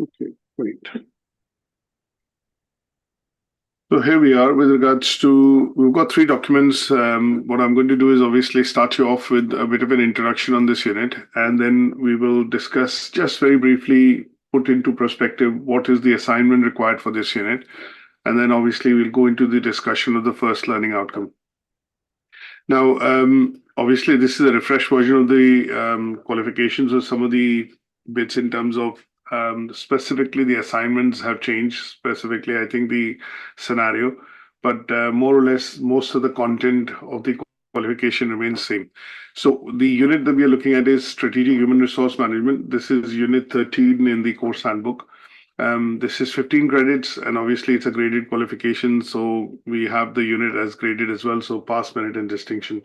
Okay, great. So here we are with regards to, we've got three documents. What I'm going to do is obviously start you off with a bit of an introduction on this unit, and then we will discuss just very briefly, put into perspective, what is the assignment required for this unit. And then obviously we'll go into the discussion of the first learning outcome. Now, obviously this is a refreshed version of the qualifications of some of the bits in terms of specifically the assignments have changed, specifically I think the scenario, but more or less most of the content of the qualification remains same. So the unit that we are looking at is Strategic Human Resource Management. This is Unit 13 in the course handbook. This is 15 credits, and obviously it's a graded qualification, so we have the unit as graded as well, so pass, merit, and distinction.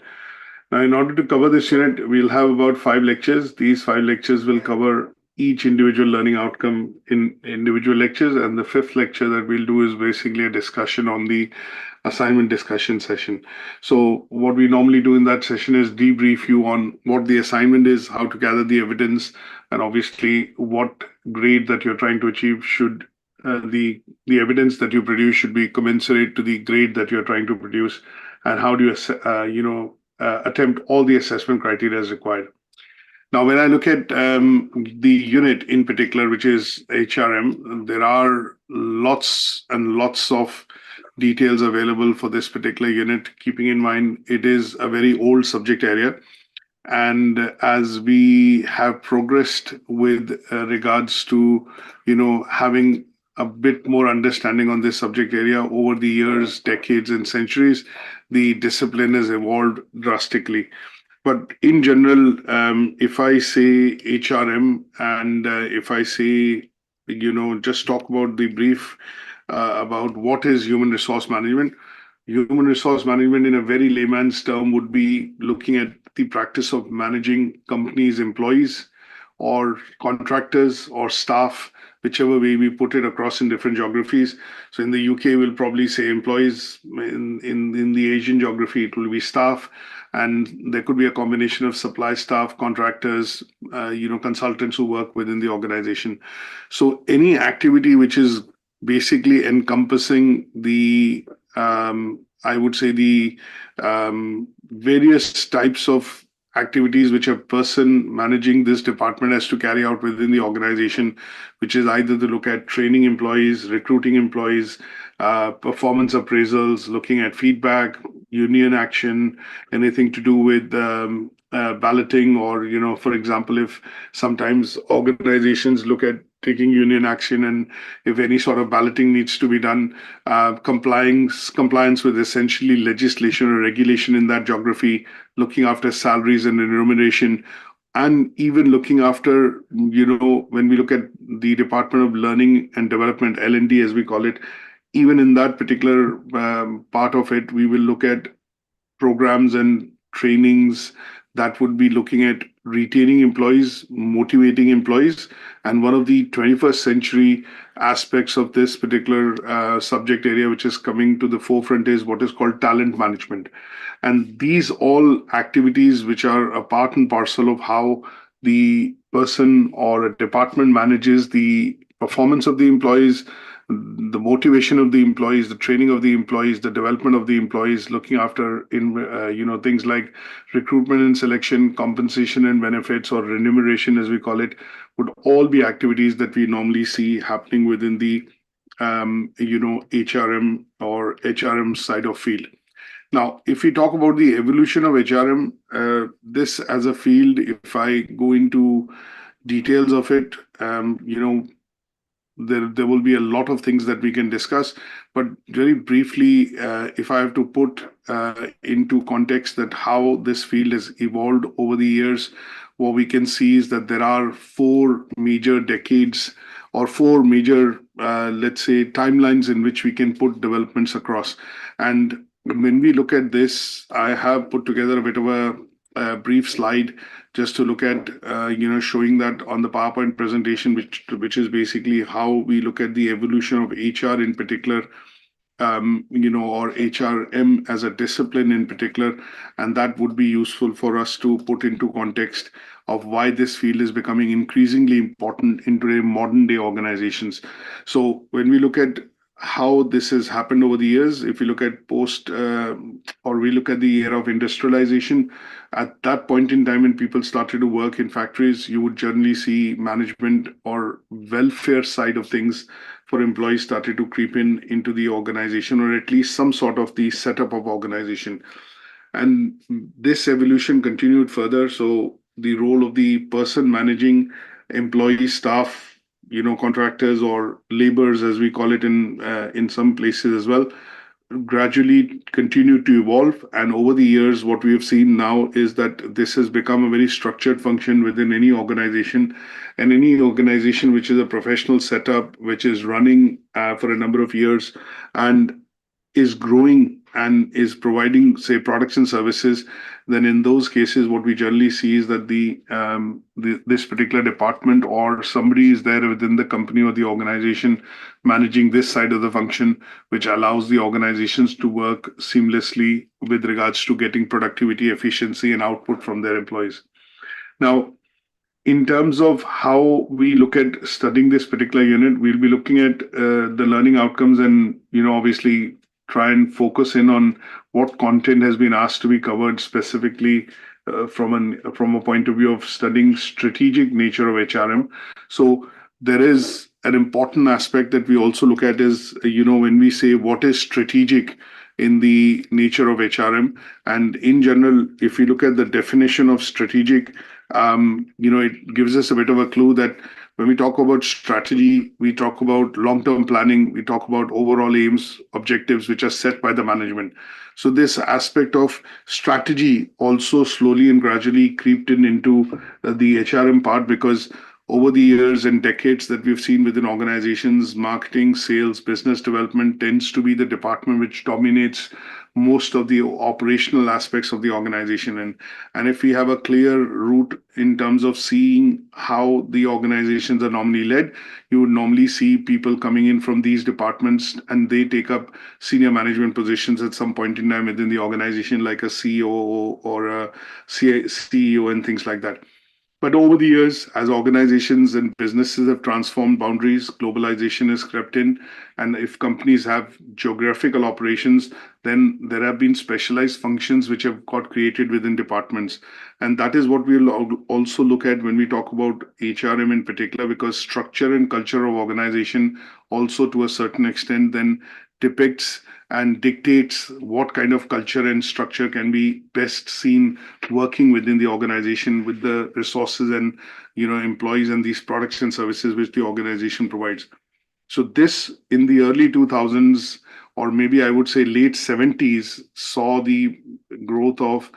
Now, in order to cover this unit, we'll have about 5 lectures. These 5 lectures will cover each individual learning outcome in individual lectures, and the 5th lecture that we'll do is basically a discussion on the assignment discussion session. So what we normally do in that session is debrief you on what the assignment is, how to gather the evidence, and obviously what grade that you're trying to achieve should the evidence that you produce should be commensurate to the grade that you're trying to produce, and how do you attempt all the assessment criteria as required. Now, when I look at the unit in particular, which is HRM, there are lots and lots of details available for this particular unit, keeping in mind it is a very old subject area. And as we have progressed with regards to, having a bit more understanding on this subject area over the years, decades, and centuries, the discipline has evolved drastically. But in general, if I say HRM and if I say, just talk about the brief about what is human resource management. Human resource management in a very layman's term would be looking at the practice of managing companies' employees or contractors or staff, whichever way we put it across in different geographies. So in the UK, we'll probably say employees. In the Asian geography, it will be staff. And there could be a combination of supply staff, contractors, consultants who work within the organization. So any activity which is basically encompassing the, I would say the various types of activities which a person managing this department has to carry out within the organization, which is either to look at training employees, recruiting employees, performance appraisals, looking at feedback, union action, anything to do with balloting, or, for example, if sometimes organizations look at taking union action, and if any sort of balloting needs to be done, compliance with essentially legislation or regulation in that geography, looking after salaries and remuneration, and even looking after, when we look at the Department of Learning and Development, L&D as we call it, even in that particular part of it, we will look at programs and trainings that would be looking at retaining employees, motivating employees. And one of the 21st century aspects of this particular subject area, which is coming to the forefront, is what is called talent management. And these all activities, which are a part and parcel of how the person or a department manages the performance of the employees, the motivation of the employees, the training of the employees, the development of the employees, looking after things like recruitment and selection, compensation and benefits, or remuneration as we call it, would all be activities that we normally see happening within the HRM or HRM side of field. Now, if we talk about the evolution of HRM, this as a field, if I go into details of it, there will be a lot of things that we can discuss, but very briefly, if I have to put into context that how this field has evolved over the years, what we can see is that there are 4 major decades or 4 major, let's say, timelines in which we can put developments across. And when we look at this, I have put together a bit of a brief slide just to look at, showing that on the PowerPoint presentation, which is basically how we look at the evolution of HR in particular or HRM as a discipline in particular, and that would be useful for us to put into context of why this field is becoming increasingly important in today's modern day organizations. So when we look at how this has happened over the years, if you look at or we look at the era of industrialization, at that point in time when people started to work in factories, you would generally see management or welfare side of things for employees started to creep into the organization, or at least some sort of the setup of organization. And this evolution continued further. So the role of the person managing employee staff, contractors or laborers, as we call it in some places as well, gradually continued to evolve. And over the years, what we have seen now is that this has become a very structured function within any organization. And any organization which is a professional setup, which is running for a number of years and is growing and is providing, say, products and services, then in those cases, what we generally see is that this particular department or somebody is there within the company or the organization managing this side of the function, which allows the organizations to work seamlessly with regards to getting productivity, efficiency, and output from their employees. Now, in terms of how we look at studying this particular unit, we'll be looking at the learning outcomes and, obviously try and focus in on what content has been asked to be covered specifically from a point of view of studying strategic nature of HRM. So there is an important aspect that we also look at is, when we say what is strategic in the nature of HRM, and in general, if we look at the definition of strategic, it gives us a bit of a clue that when we talk about strategy, we talk about long-term planning, we talk about overall aims, objectives, which are set by the management. So this aspect of strategy also slowly and gradually creeped into the HRM part, because over the years and decades that we've seen within organizations, marketing, sales, business development tends to be the department which dominates most of the operational aspects of the organization. And if we have a clear route in terms of seeing how the organizations are normally led, you would normally see people coming in from these departments and they take up senior management positions at some point in time within the organization, like a CEO or a CEO and things like that. But over the years, as organizations and businesses have transformed boundaries, globalization has crept in. And if companies have geographical operations, then there have been specialized functions which have got created within departments. And that is what we'll also look at when we talk about HRM in particular, because structure and culture of organization also to a certain extent then depicts and dictates what kind of culture and structure can be best seen working within the organization with the resources and employees and these products and services which the organization provides. So this in the early 2000s, or maybe I would say late 70s, saw the growth of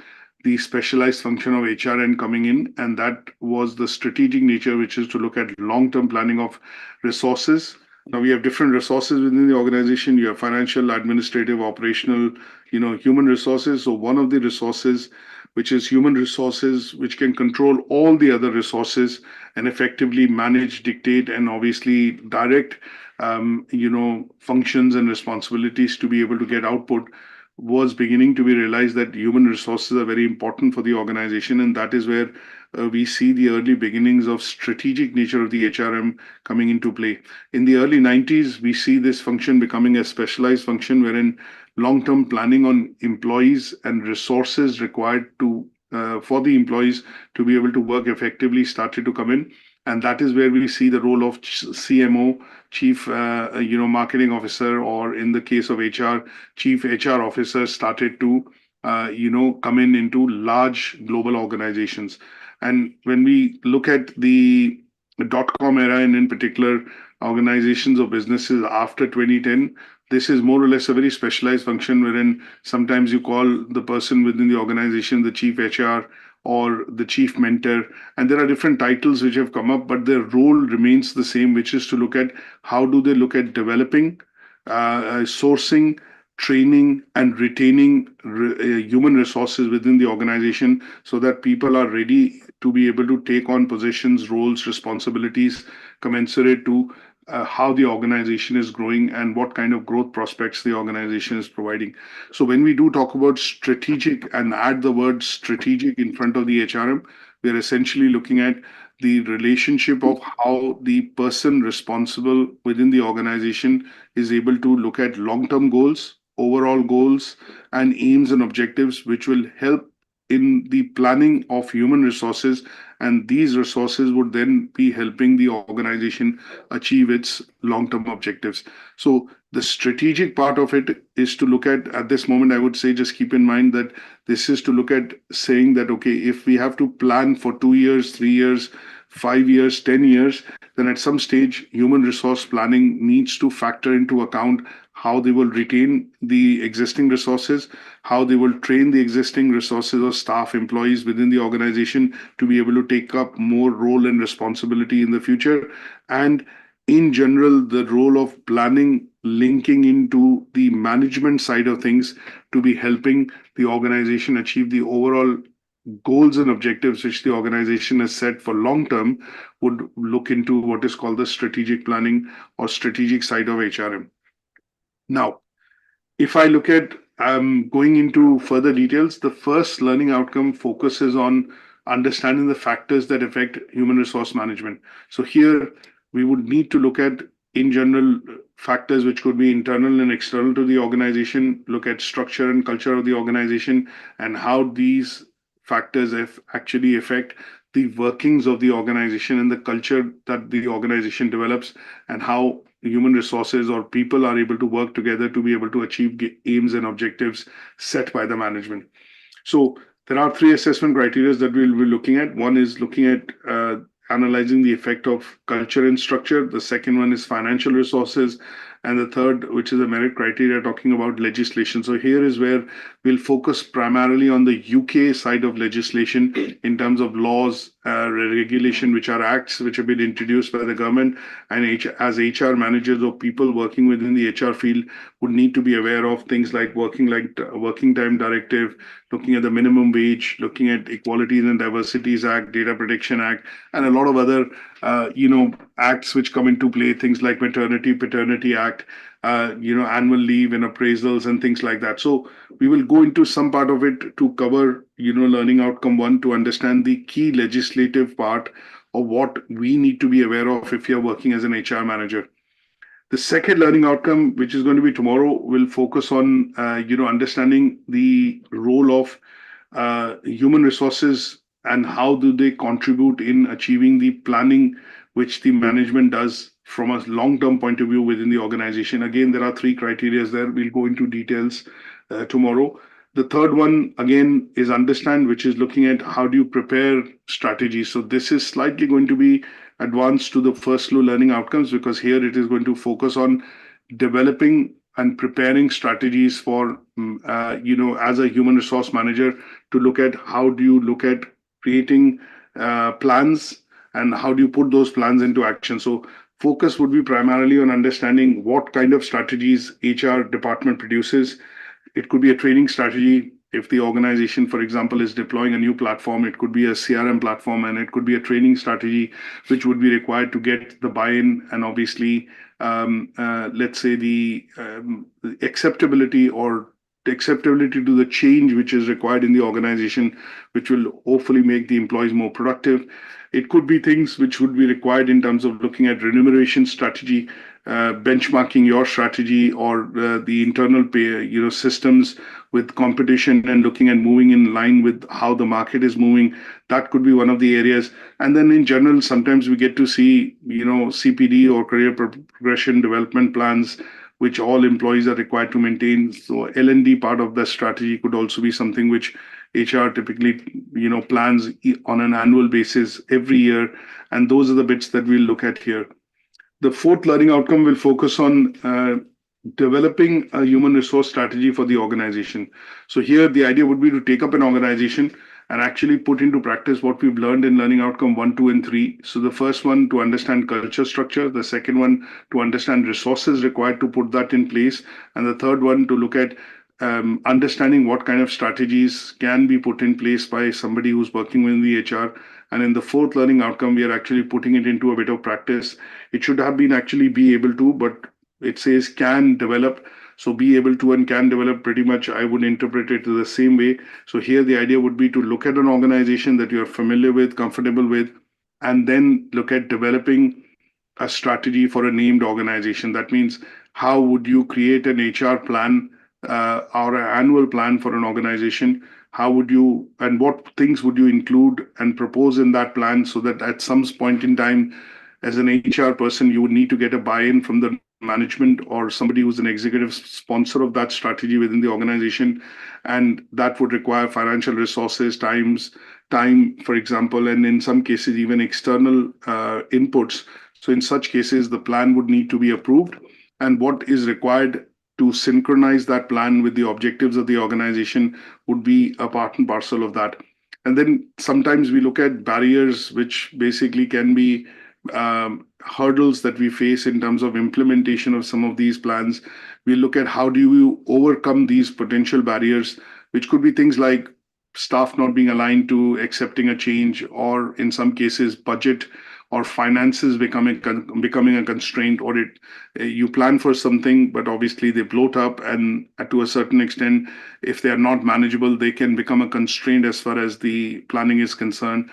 the specialized function of HRN coming in, and that was the strategic nature, which is to look at long-term planning of resources. Now we have different resources within the organization. You have financial, administrative, operational, human resources. So one of the resources, which is human resources, which can control all the other resources and effectively manage, dictate, and obviously direct, functions and responsibilities to be able to get output, was beginning to be realized that human resources are very important for the organization. And that is where we see the early beginnings of strategic nature of the HRM coming into play. In the early 90s, we see this function becoming a specialized function wherein long-term planning on employees and resources required for the employees to be able to work effectively started to come in. And that is where we see the role of CMO, Chief Marketing Officer, or in the case of HR, Chief HR Officer started to come into large global organizations. And when we look at the dot-com era, and in particular organizations or businesses after 2010, this is more or less a very specialized function wherein sometimes you call the person within the organization the chief HR or the chief mentor. And there are different titles which have come up, but their role remains the same, which is to look at how do they look at developing, sourcing, training, and retaining human resources within the organization so that people are ready to be able to take on positions, roles, responsibilities commensurate to how the organization is growing and what kind of growth prospects the organization is providing. So when we do talk about strategic and add the word strategic in front of the HRM, we are essentially looking at the relationship of how the person responsible within the organization is able to look at long-term goals, overall goals, and aims and objectives, which will help in the planning of human resources, and these resources would then be helping the organization achieve its long-term objectives. So the strategic part of it is to look at this moment, I would say, just keep in mind that this is to look at saying that, okay, if we have to plan for 2 years, 3 years, 5 years, 10 years, then at some stage, human resource planning needs to factor into account how they will retain the existing resources, how they will train the existing resources or staff employees within the organization to be able to take up more role and responsibility in the future. And in general, the role of planning linking into the management side of things to be helping the organization achieve the overall goals and objectives which the organization has set for long term would look into what is called the strategic planning or strategic side of HRM. Now, if I look at going into further details, the first learning outcome focuses on understanding the factors that affect human resource management. So here we would need to look at, in general, factors which could be internal and external to the organization, look at structure and culture of the organization, and how these factors actually affect the workings of the organization and the culture that the organization develops, and how human resources or people are able to work together to be able to achieve aims and objectives set by the management. So there are three assessment criteria that we'll be looking at. One is looking at analyzing the effect of culture and structure. The second one is financial resources. And the third, which is a merit criteria, talking about legislation. So here is where we'll focus primarily on the UK side of legislation in terms of laws, regulation, which are acts which have been introduced by the government, and as HR managers or people working within the HR field would need to be aware of things like working time directive, looking at the minimum wage, looking at Equalities and Diversities Act, Data Protection Act, and a lot of other acts which come into play, things like Maternity Paternity Act, annual leave and appraisals and things like that. So we will go into some part of it to cover, learning outcome one, to understand the key legislative part of what we need to be aware of if you're working as an HR manager. The second learning outcome, which is going to be tomorrow, will focus on, understanding the role of human resources and how do they contribute in achieving the planning which the management does from a long-term point of view within the organization. Again, there are three criteria there. We'll go into details tomorrow. The third one, again, is understand, which is looking at how do you prepare strategies. So this is slightly going to be advanced to the first learning outcomes, because here it is going to focus on developing and preparing strategies for, as a human resource manager, to look at how do you look at creating plans and how do you put those plans into action. So focus would be primarily on understanding what kind of strategies HR department produces. It could be a training strategy. If the organization, for example, is deploying a new platform, it could be a CRM platform, and it could be a training strategy, which would be required to get the buy-in and obviously, let's say, the acceptability to the change which is required in the organization, which will hopefully make the employees more productive. It could be things which would be required in terms of looking at remuneration strategy, benchmarking your strategy or the internal pay, systems with competition, and looking at moving in line with how the market is moving. That could be one of the areas. And then in general, sometimes we get to see, CPD or career progression development plans, which all employees are required to maintain. So L&D part of the strategy could also be something which HR typically, plans on an annual basis every year. And those are the bits that we'll look at here. The fourth learning outcome will focus on developing a human resource strategy for the organization. So here the idea would be to take up an organization and actually put into practice what we've learned in learning outcome 1, 2, and 3. So the first one, to understand culture structure. The second one, to understand resources required to put that in place. And the third one, to look at understanding what kind of strategies can be put in place by somebody who's working within the HR. And in the fourth learning outcome, we are actually putting it into a bit of practice. It should have been actually be able to, but it says can develop. So be able to and can develop, pretty much I would interpret it the same way. So here the idea would be to look at an organization that you're familiar with, comfortable with, and then look at developing a strategy for a named organization. That means how would you create an HR plan or an annual plan for an organization? How would you, and what things would you include and propose in that plan, so that at some point in time, as an HR person, you would need to get a buy-in from the management or somebody who's an executive sponsor of that strategy within the organization. And that would require financial resources, time, for example, and in some cases, even external inputs. So in such cases, the plan would need to be approved, and what is required to synchronize that plan with the objectives of the organization would be a part and parcel of that. And then sometimes we look at barriers, which basically can be hurdles that we face in terms of implementation of some of these plans. We look at how do you overcome these potential barriers, which could be things like staff not being aligned to accepting a change, or in some cases, budget or finances becoming a constraint, or you plan for something, but obviously they bloat up, and to a certain extent, if they are not manageable, they can become a constraint as far as the planning is concerned,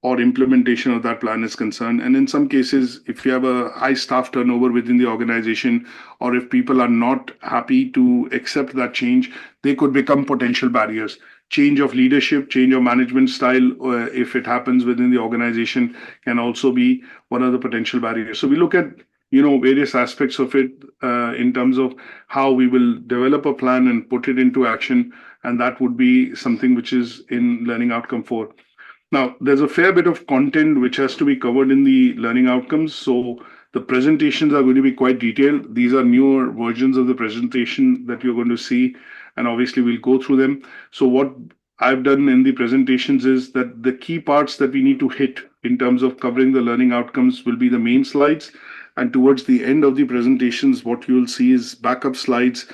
or implementation of that plan is concerned. And in some cases, if you have a high staff turnover within the organization, or if people are not happy to accept that change, they could become potential barriers. Change of leadership, change of management style, if it happens within the organization, can also be one of the potential barriers. So we look at various aspects of it in terms of how we will develop a plan and put it into action, and that would be something which is in learning outcome 4. Now, there's a fair bit of content which has to be covered in the learning outcomes. So the presentations are going to be quite detailed. These are newer versions of the presentation that you're going to see, and obviously we'll go through them. So what I've done in the presentations is that the key parts that we need to hit in terms of covering the learning outcomes will be the main slides. And towards the end of the presentations, what you'll see is backup slides.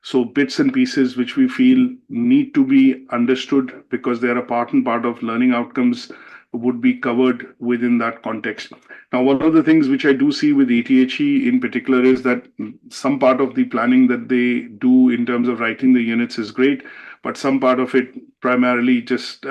So bits and pieces which we feel need to be understood because they are a part and part of learning outcomes would be covered within that context. Now, one of the things which I do see with ATHE in particular is that some part of the planning that they do in terms of writing the units is great, but some part of it primarily just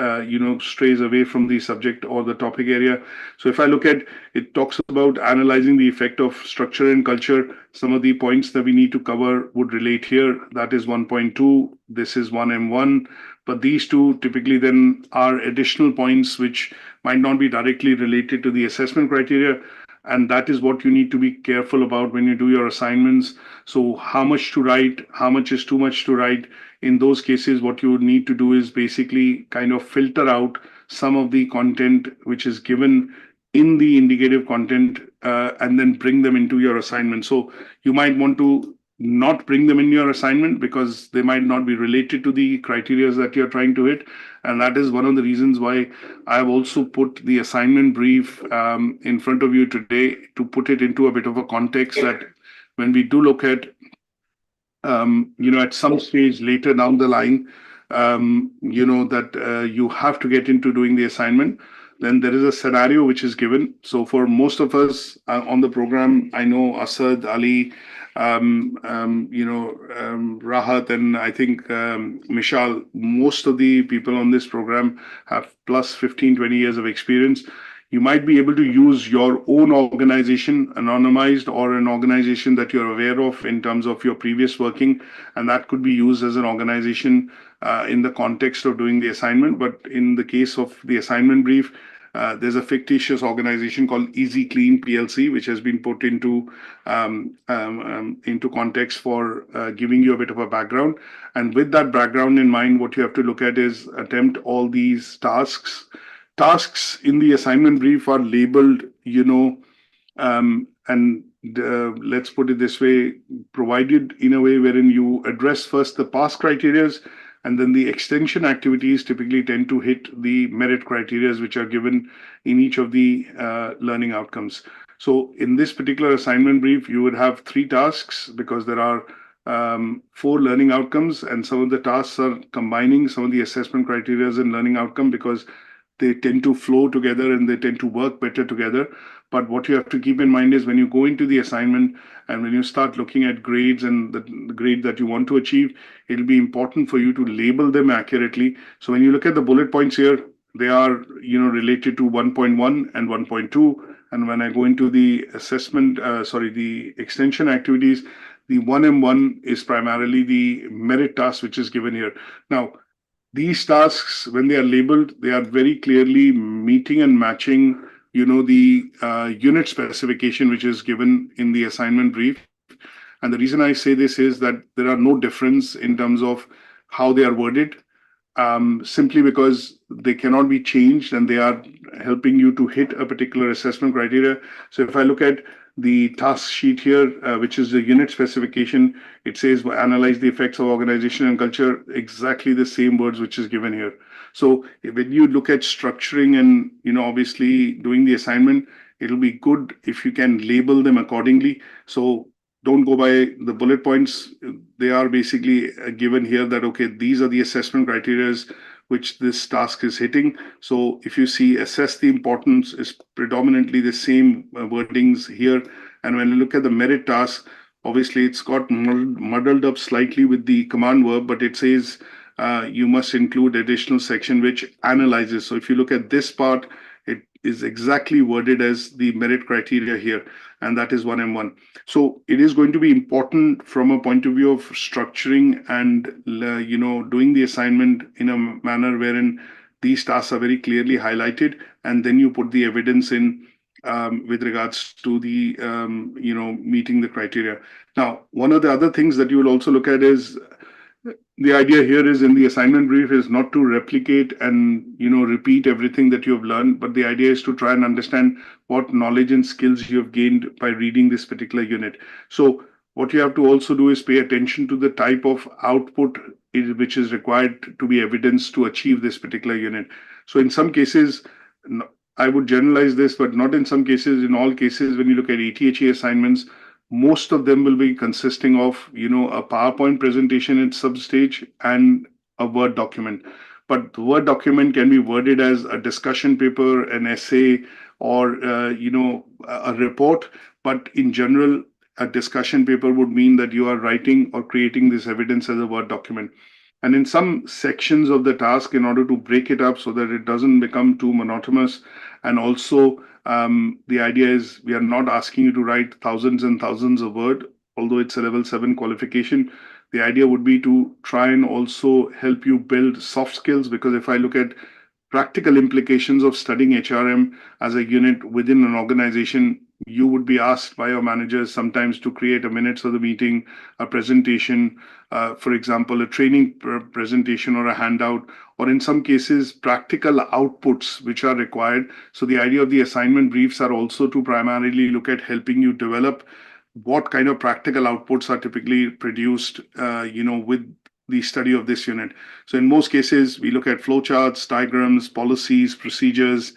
strays away from the subject or the topic area. So if I look at it, talks about analyzing the effect of structure and culture. Some of the points that we need to cover would relate here. That is 1.2. This is 1M1. But these two typically then are additional points which might not be directly related to the assessment criteria. And that is what you need to be careful about when you do your assignments. So how much to write, how much is too much to write. In those cases, what you would need to do is basically kind of filter out some of the content which is given in the indicative content and then bring them into your assignment. So you might want to not bring them in your assignment because they might not be related to the criteria that you're trying to hit. And that is one of the reasons why I've also put the assignment brief in front of you today to put it into a bit of a context that when we do look at, at some stage later down the line, that you have to get into doing the assignment, then there is a scenario which is given. So for most of us on the program, I know Asad, Ali, Rahat, and I think Mishal, most of the people on this program have plus 15, 20 years of experience. You might be able to use your own organization, anonymized, or an organization that you're aware of in terms of your previous working, and that could be used as an organization in the context of doing the assignment. But in the case of the assignment brief, there's a fictitious organization called Easy Clean PLC, which has been put into context for giving you a bit of a background. And with that background in mind, what you have to look at is attempt all these tasks. Tasks in the assignment brief are labeled, and let's put it this way, provided in a way wherein you address first the past criterias, and then the extension activities typically tend to hit the merit criteria which are given in each of the learning outcomes. So in this particular assignment brief, you would have 3 tasks because there are 4 learning outcomes, and some of the tasks are combining some of the assessment criteria and learning outcome because they tend to flow together and they tend to work better together. But what you have to keep in mind is when you go into the assignment and when you start looking at grades and the grade that you want to achieve, it'll be important for you to label them accurately. So when you look at the bullet points here, they are related to 1.1 and 1.2. And when I go into the the extension activities, the 1M1 is primarily the merit task which is given here. Now, these tasks, when they are labeled, they are very clearly meeting and matching, the unit specification which is given in the assignment brief. And the reason I say this is that there are no difference in terms of how they are worded, simply because they cannot be changed and they are helping you to hit a particular assessment criteria. So if I look at the task sheet here, which is the unit specification, it says analyze the effects of organization and culture, exactly the same words which is given here. So when you look at structuring and, obviously doing the assignment, it'll be good if you can label them accordingly. So don't go by the bullet points. They are basically given here that, okay, these are the assessment criteria which this task is hitting. So if you see assess the importance is predominantly the same wordings here. And when you look at the merit task, obviously it's got muddled up slightly with the command verb, but it says you must include additional section which analyzes. So if you look at this part, it is exactly worded as the merit criteria here, and that is 1M1. So it is going to be important from a point of view of structuring and doing the assignment in a manner wherein these tasks are very clearly highlighted, and then you put the evidence in with regards to the meeting the criteria. Now, one of the other things that you will also look at is the idea here is in the assignment brief is not to replicate and repeat everything that you have learned, but the idea is to try and understand what knowledge and skills you have gained by reading this particular unit. So what you have to also do is pay attention to the type of output which is required to be evidenced to achieve this particular unit. So in some cases, I would generalize this, but not in some cases. In all cases, when you look at ATHE assignments, most of them will be consisting of, a PowerPoint presentation at some stage and a Word document. But the Word document can be worded as a discussion paper, an essay, or, a report. But in general, a discussion paper would mean that you are writing or creating this evidence as a Word document. And in some sections of the task, in order to break it up so that it doesn't become too monotonous, and also the idea is we are not asking you to write thousands and thousands of words, although it's a level 7 qualification. The idea would be to try and also help you build soft skills, because if I look at practical implications of studying HRM as a unit within an organization, you would be asked by your managers sometimes to create a minutes of the meeting, a presentation, for example, a training presentation or a handout, or in some cases, practical outputs which are required. So the idea of the assignment briefs are also to primarily look at helping you develop what kind of practical outputs are typically produced, with the study of this unit. So in most cases, we look at flowcharts, diagrams, policies, procedures.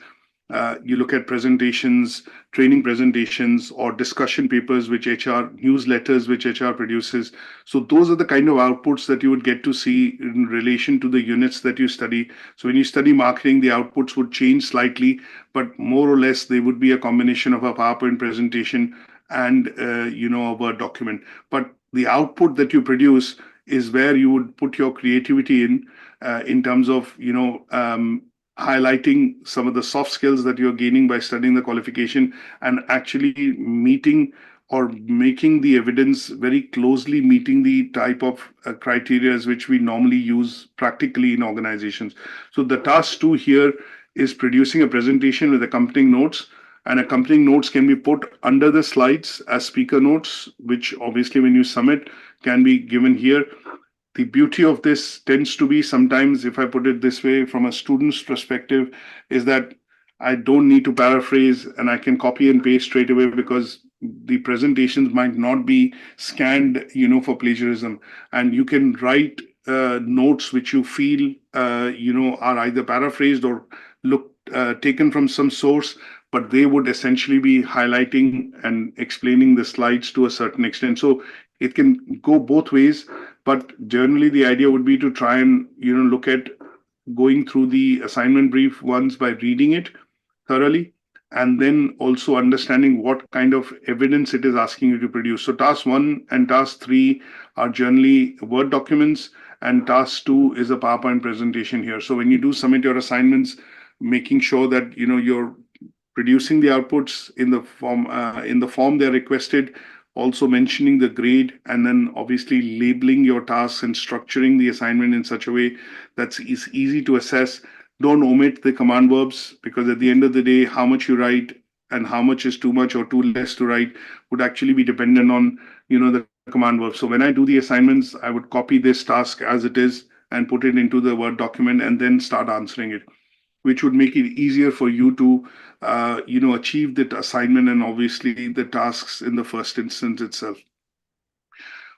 You look at presentations, training presentations, or discussion papers, which HR, newsletters, which HR produces. So those are the kind of outputs that you would get to see in relation to the units that you study. So when you study marketing, the outputs would change slightly, but more or less they would be a combination of a PowerPoint presentation and a Word document. But the output that you produce is where you would put your creativity in terms of highlighting some of the soft skills that you're gaining by studying the qualification and actually meeting or making the evidence very closely meeting the type of criteria which we normally use practically in organizations. So the task 2 here is producing a presentation with accompanying notes, and accompanying notes can be put under the slides as speaker notes, which obviously when you submit can be given here. The beauty of this tends to be sometimes, if I put it this way, from a student's perspective, is that I don't need to paraphrase and I can copy and paste straight away, because the presentations might not be scanned, for plagiarism. And you can write notes which you feel, are either paraphrased or taken from some source, but they would essentially be highlighting and explaining the slides to a certain extent. So it can go both ways, but generally the idea would be to try and look at going through the assignment brief once by reading it thoroughly, and then also understanding what kind of evidence it is asking you to produce. So task 1 and task 3 are generally Word documents, and task 2 is a PowerPoint presentation here. So when you do submit your assignments, making sure that you're producing the outputs in the form they're requested, also mentioning the grade, and then obviously labeling your tasks and structuring the assignment in such a way that's easy to assess. Don't omit the command verbs, because at the end of the day, how much you write and how much is too much or too less to write would actually be dependent on the command verbs. So when I do the assignments, I would copy this task as it is and put it into the Word document and then start answering it, which would make it easier for you to achieve that assignment and obviously the tasks in the first instance itself.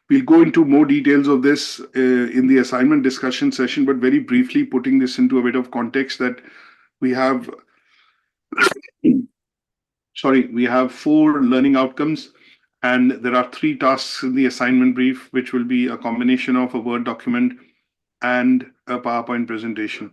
We'll go into more details of this in the assignment discussion session, but very briefly putting this into a bit of context, that we have we have 4 learning outcomes, and there are 3 tasks in the assignment brief, which will be a combination of a Word document and a PowerPoint presentation.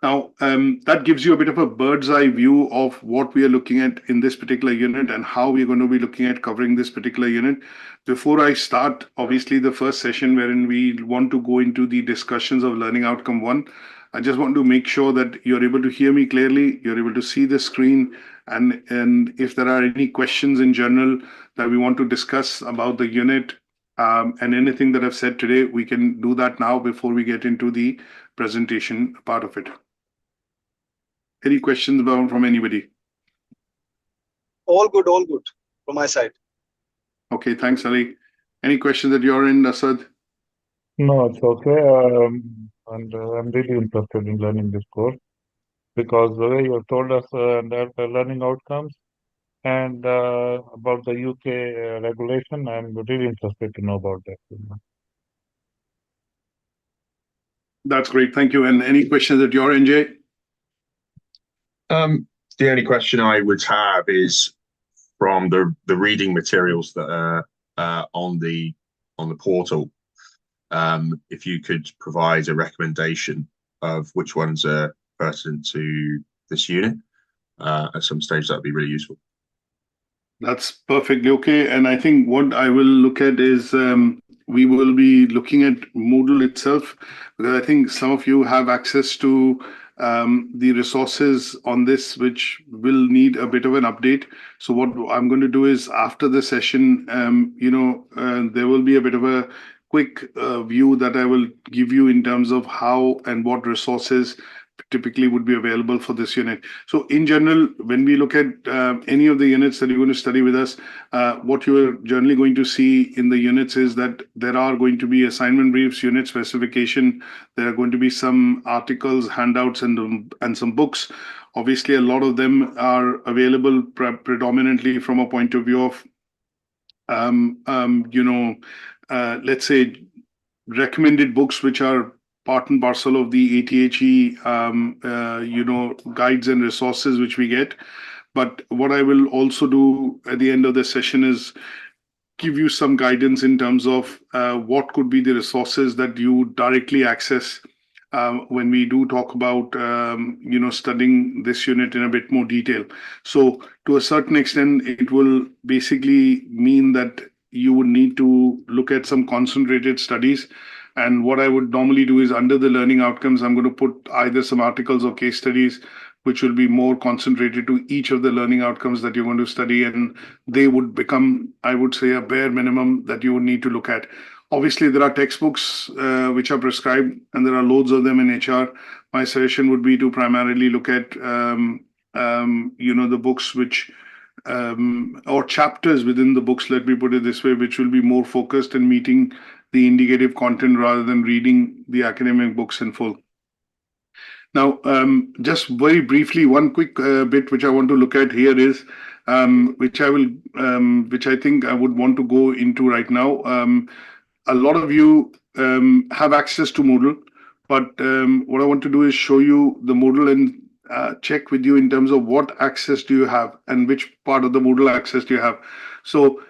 Now, that gives you a bit of a bird's eye view of what we are looking at in this particular unit and how we're going to be looking at covering this particular unit. Before I start, obviously, the first session wherein we want to go into the discussions of learning outcome 1, I just want to make sure that you're able to hear me clearly, you're able to see the screen, and if there are any questions in general that we want to discuss about the unit, and anything that I've said today, we can do that now before we get into the presentation part of it. Any questions from anybody? All good from my side. Okay, thanks, Ali. Any questions at your end, Asad? No, it's okay. And I'm really interested in learning this course, because the way you have told us the learning outcomes and about the UK regulation, I'm really interested to know about that. That's great. Thank you. And any questions at your end, Jay? The only question I would have is from the reading materials that are on the portal. If you could provide a recommendation of which ones are pertinent to this unit at some stage, that'd be really useful. That's perfectly okay. And I think what I will look at is we will be looking at Moodle itself, because I think some of you have access to the resources on this, which will need a bit of an update. So what I'm going to do is, after the session, there will be a bit of a quick view that I will give you in terms of how and what resources typically would be available for this unit. So in general, when we look at any of the units that you're going to study with us, what you're generally going to see in the units is that there are going to be assignment briefs, unit specification, there are going to be some articles, handouts, and some books. Obviously, a lot of them are available predominantly from a point of view of, let's say, recommended books, which are part and parcel of the ATHE, guides and resources which we get. But what I will also do at the end of the session is give you some guidance in terms of what could be the resources that you directly access when we do talk about, studying this unit in a bit more detail. So to a certain extent, it will basically mean that you would need to look at some concentrated studies. And what I would normally do is, under the learning outcomes, I'm going to put either some articles or case studies, which will be more concentrated to each of the learning outcomes that you're going to study. And they would become, I would say, a bare minimum that you would need to look at. Obviously, there are textbooks which are prescribed, and there are loads of them in HR. My suggestion would be to primarily look at, the books which, or chapters within the books, let me put it this way, which will be more focused and meeting the indicative content rather than reading the academic books in full. Now, just very briefly, one quick bit which I want to look at here is, which I think I would want to go into right now. A lot of you have access to Moodle, but what I want to do is show you the Moodle and check with you in terms of what access do you have and which part of the Moodle access do you have. So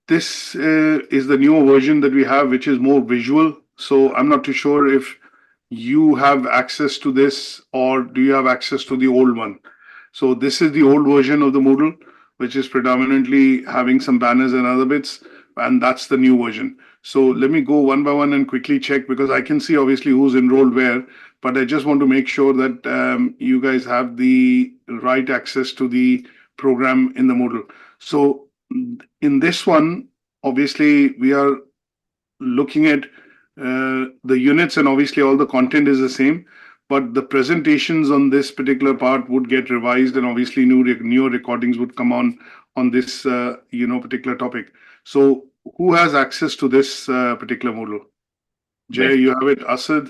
this is the newer version that we have, which is more visual. So I'm not too sure if you have access to this, or do you have access to the old one? So this is the old version of the Moodle, which is predominantly having some banners and other bits, and that's the new version. So let me go one by one and quickly check, because I can see obviously who's enrolled where, but I just want to make sure that you guys have the right access to the program in the Moodle. So in this one, obviously we are looking at the units, and obviously all the content is the same, but the presentations on this particular part would get revised, and obviously newer recordings would come on this particular topic. So who has access to this particular module? Jay, you have it. Asad,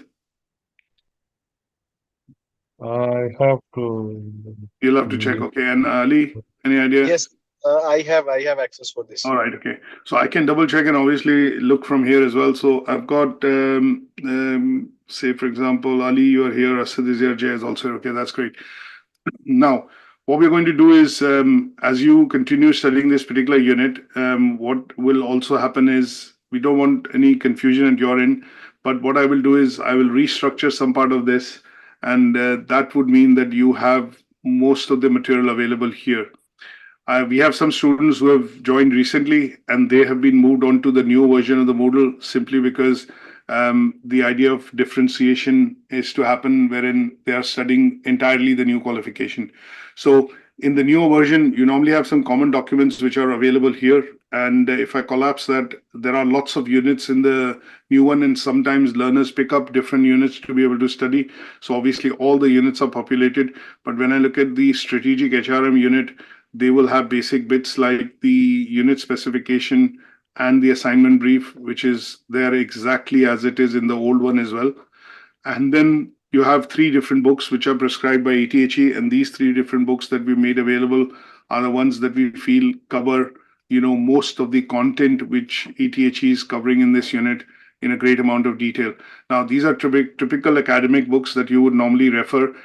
I have to. you'll have to check. Okay, and Ali, any idea? Yes, I have access for this. All right, okay. So I can double check and obviously look from here as well. So I've got, say, for example, Ali, you are here, Asad is here, Jay is also here. Okay, that's great. Now, what we're going to do is, as you continue studying this particular unit, what will also happen is, we don't want any confusion at your end, but what I will do is I will restructure some part of this, and that would mean that you have most of the material available here. We have some students who have joined recently, and they have been moved on to the new version of the Moodle simply because the idea of differentiation is to happen wherein they are studying entirely the new qualification. So in the newer version, you normally have some common documents which are available here. And if I collapse that, there are lots of units in the new one, and sometimes learners pick up different units to be able to study. So obviously all the units are populated. But when I look at the strategic HRM unit, they will have basic bits like the unit specification and the assignment brief, which is there exactly as it is in the old one as well. And then you have 3 different books which are prescribed by ATHE, and these 3 different books that we made available are the ones that we feel cover, most of the content which ATHE is covering in this unit in a great amount of detail. Now, these are typical academic books that you would normally refer.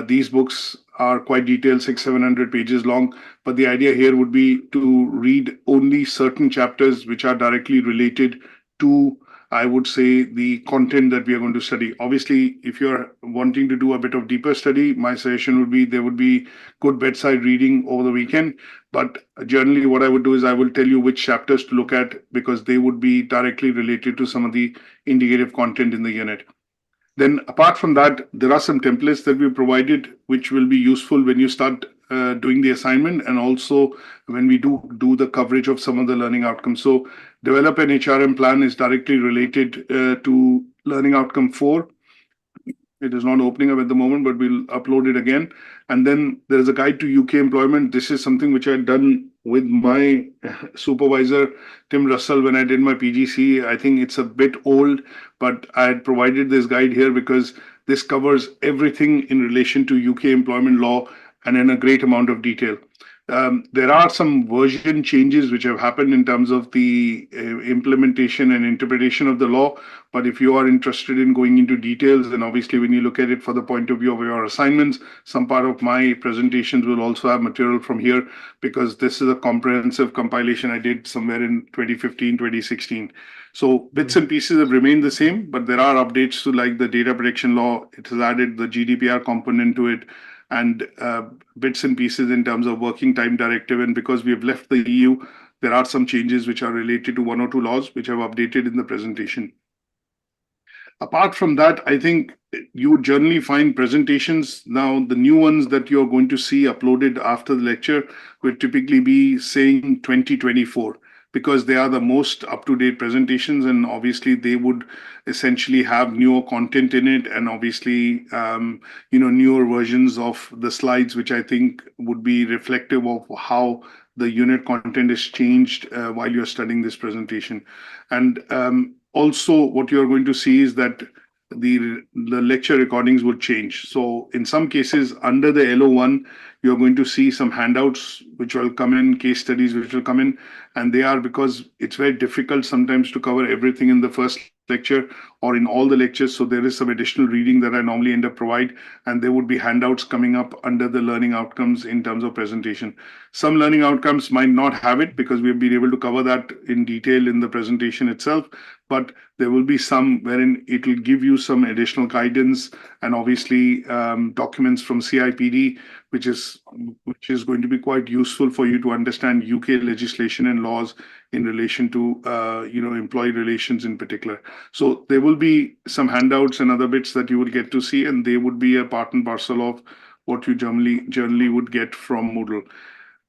These books are quite detailed, 600-700 pages long, but the idea here would be to read only certain chapters which are directly related to, I would say, the content that we are going to study. Obviously, if you're wanting to do a bit of deeper study, my suggestion would be there would be good bedside reading over the weekend. But generally, what I would do is I will tell you which chapters to look at, because they would be directly related to some of the indicative content in the unit. Then apart from that, there are some templates that we provided, which will be useful when you start doing the assignment, and also when we do the coverage of some of the learning outcomes. So develop an HRM plan is directly related to learning outcome 4. It is not opening up at the moment, but we'll upload it again. And then there's a guide to UK employment. This is something which I had done with my supervisor, Tim Russell, when I did my PGC. I think it's a bit old, but I had provided this guide here because this covers everything in relation to UK employment law and in a great amount of detail. There are some version changes which have happened in terms of the implementation and interpretation of the law. But if you are interested in going into details, and obviously when you look at it for the point of view of your assignments, some part of my presentations will also have material from here, because this is a comprehensive compilation I did somewhere in 2015, 2016. So bits and pieces have remained the same, but there are updates to like the data protection law. It has added the GDPR component to it, and bits and pieces in terms of working time directive. And because we have left the EU, there are some changes which are related to 1 or 2 laws, which I've updated in the presentation. Apart from that, I think you would generally find presentations. Now, the new ones that you're going to see uploaded after the lecture will typically be saying 2024, because they are the most up-to-date presentations, and obviously they would essentially have newer content in it, and obviously newer versions of the slides, which I think would be reflective of how the unit content is changed while you're studying this presentation. And also what you're going to see is that the lecture recordings would change. So in some cases under the LO1, you're going to see some handouts which will come in, case studies which will come in, and they are, because it's very difficult sometimes to cover everything in the first lecture or in all the lectures. So there is some additional reading that I normally end up provide, and there would be handouts coming up under the learning outcomes in terms of presentation. Some learning outcomes might not have it because we've been able to cover that in detail in the presentation itself, but there will be some wherein it will give you some additional guidance and obviously documents from CIPD, which is going to be quite useful for you to understand UK legislation and laws in relation to employee relations in particular. So there will be some handouts and other bits that you will get to see, and they would be a part and parcel of what you generally would get from Moodle.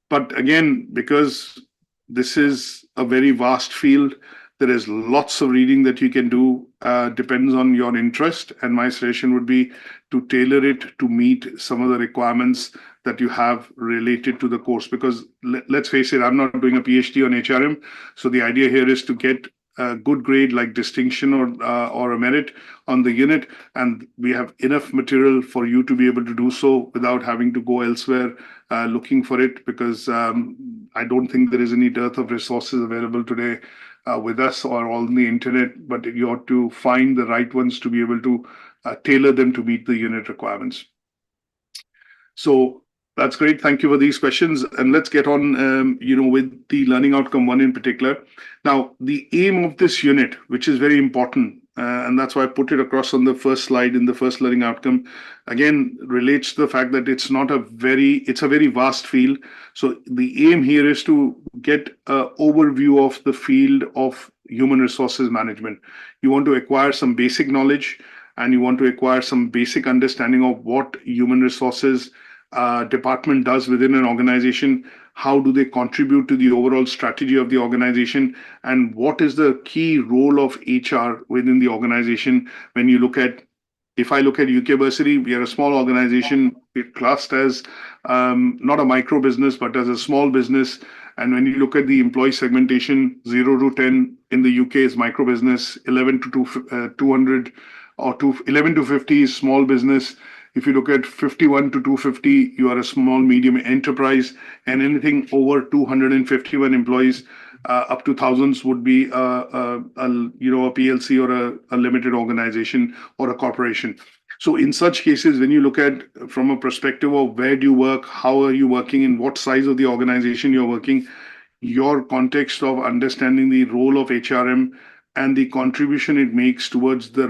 But again, because this is a very vast field, there is lots of reading that you can do, depends on your interest. And my suggestion would be to tailor it to meet some of the requirements that you have related to the course. Because let's face it, I'm not doing a PhD on HRM. So the idea here is to get a good grade like distinction or a merit on the unit. And we have enough material for you to be able to do so without having to go elsewhere looking for it, because I don't think there is any dearth of resources available today with us or on the internet, but you ought to find the right ones to be able to tailor them to meet the unit requirements. So that's great. Thank you for these questions. And let's get on, with the learning outcome 1 in particular. Now, the aim of this unit, which is very important, and that's why I put it across on the first slide in the first learning outcome, again, relates to the fact that it's a very vast field. So the aim here is to get an overview of the field of human resources management. You want to acquire some basic knowledge, and you want to acquire some basic understanding of what human resources department does within an organization. How do they contribute to the overall strategy of the organization, and what is the key role of HR within the organization? When you look at, if I look at UK Versity, we are a small organization. We're classed as not a micro business, but as a small business. And when you look at the employee segmentation, 0 to 10 in the UK is micro business, 11 to 200 or 11 to 50 is small business. If you look at 51 to 250, you are a small medium enterprise, and anything over 251 employees up to thousands would be a PLC or a limited organization or a corporation. So in such cases, when you look at from a perspective of where do you work, how are you working, in what size of the organization you're working, your context of understanding the role of HRM and the contribution it makes towards the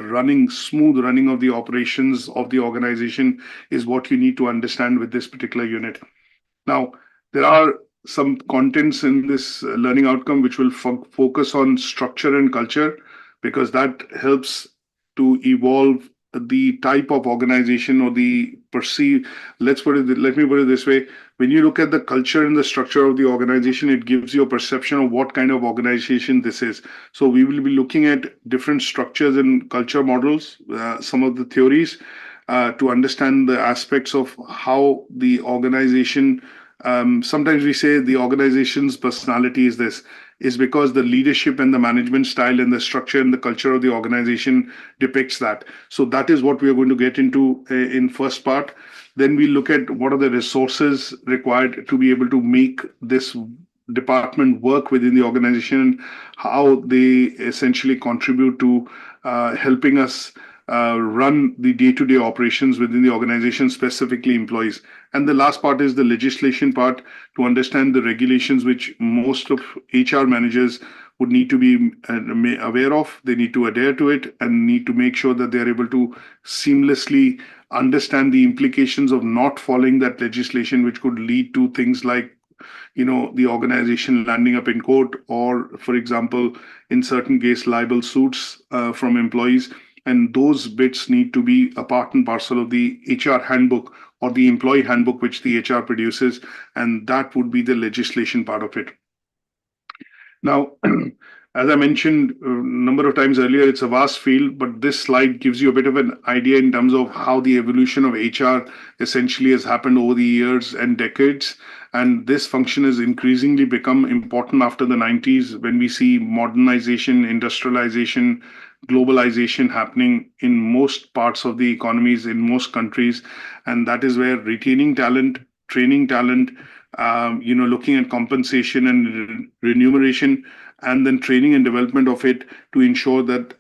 smooth running of the operations of the organization is what you need to understand with this particular unit. Now, there are some contents in this learning outcome which will focus on structure and culture, because that helps to evolve the type of organization or the perceived. Let me put it this way. When you look at the culture and the structure of the organization, it gives you a perception of what kind of organization this is. So we will be looking at different structures and culture models, some of the theories, to understand the aspects of how the organization, sometimes we say the organization's personality is this, is because the leadership and the management style and the structure and the culture of the organization depicts that. So that is what we are going to get into in first part. Then we look at what are the resources required to be able to make this department work within the organization, how they essentially contribute to helping us run the day-to-day operations within the organization, specifically employees. And the last part is the legislation part, to understand the regulations which most of HR managers would need to be aware of. They need to adhere to it and need to make sure that they are able to seamlessly understand the implications of not following that legislation, which could lead to things like the organization landing up in court, or, for example, in certain case, libel suits from employees. And those bits need to be a part and parcel of the HR handbook or the employee handbook, which the HR produces. And that would be the legislation part of it. Now, as I mentioned a number of times earlier, it's a vast field, but this slide gives you a bit of an idea in terms of how the evolution of HR essentially has happened over the years and decades. And this function has increasingly become important after the 90s, when we see modernization, industrialization, globalization happening in most parts of the economies in most countries. And that is where retaining talent, training talent, looking at compensation and remuneration, and then training and development of it to ensure that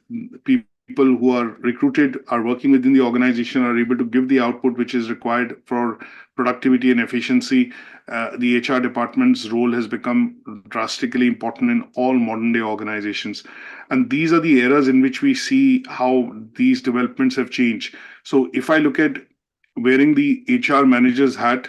people who are recruited are working within the organization, are able to give the output which is required for productivity and efficiency. The HR department's role has become drastically important in all modern day organizations. And these are the eras in which we see how these developments have changed. So if I look at wearing the HR manager's hat,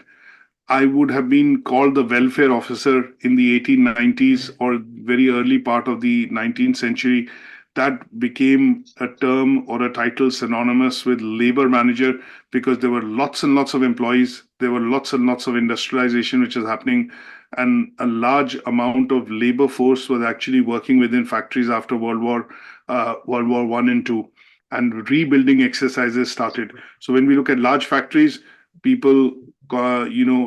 I would have been called the welfare officer in the 1890s or very early part of the 19th century. That became a term or a title synonymous with labor manager because there were lots and lots of employees. There were lots and lots of industrialization which is happening, and a large amount of labor force was actually working within factories after World War One and Two, and rebuilding exercises started. So when we look at large factories, people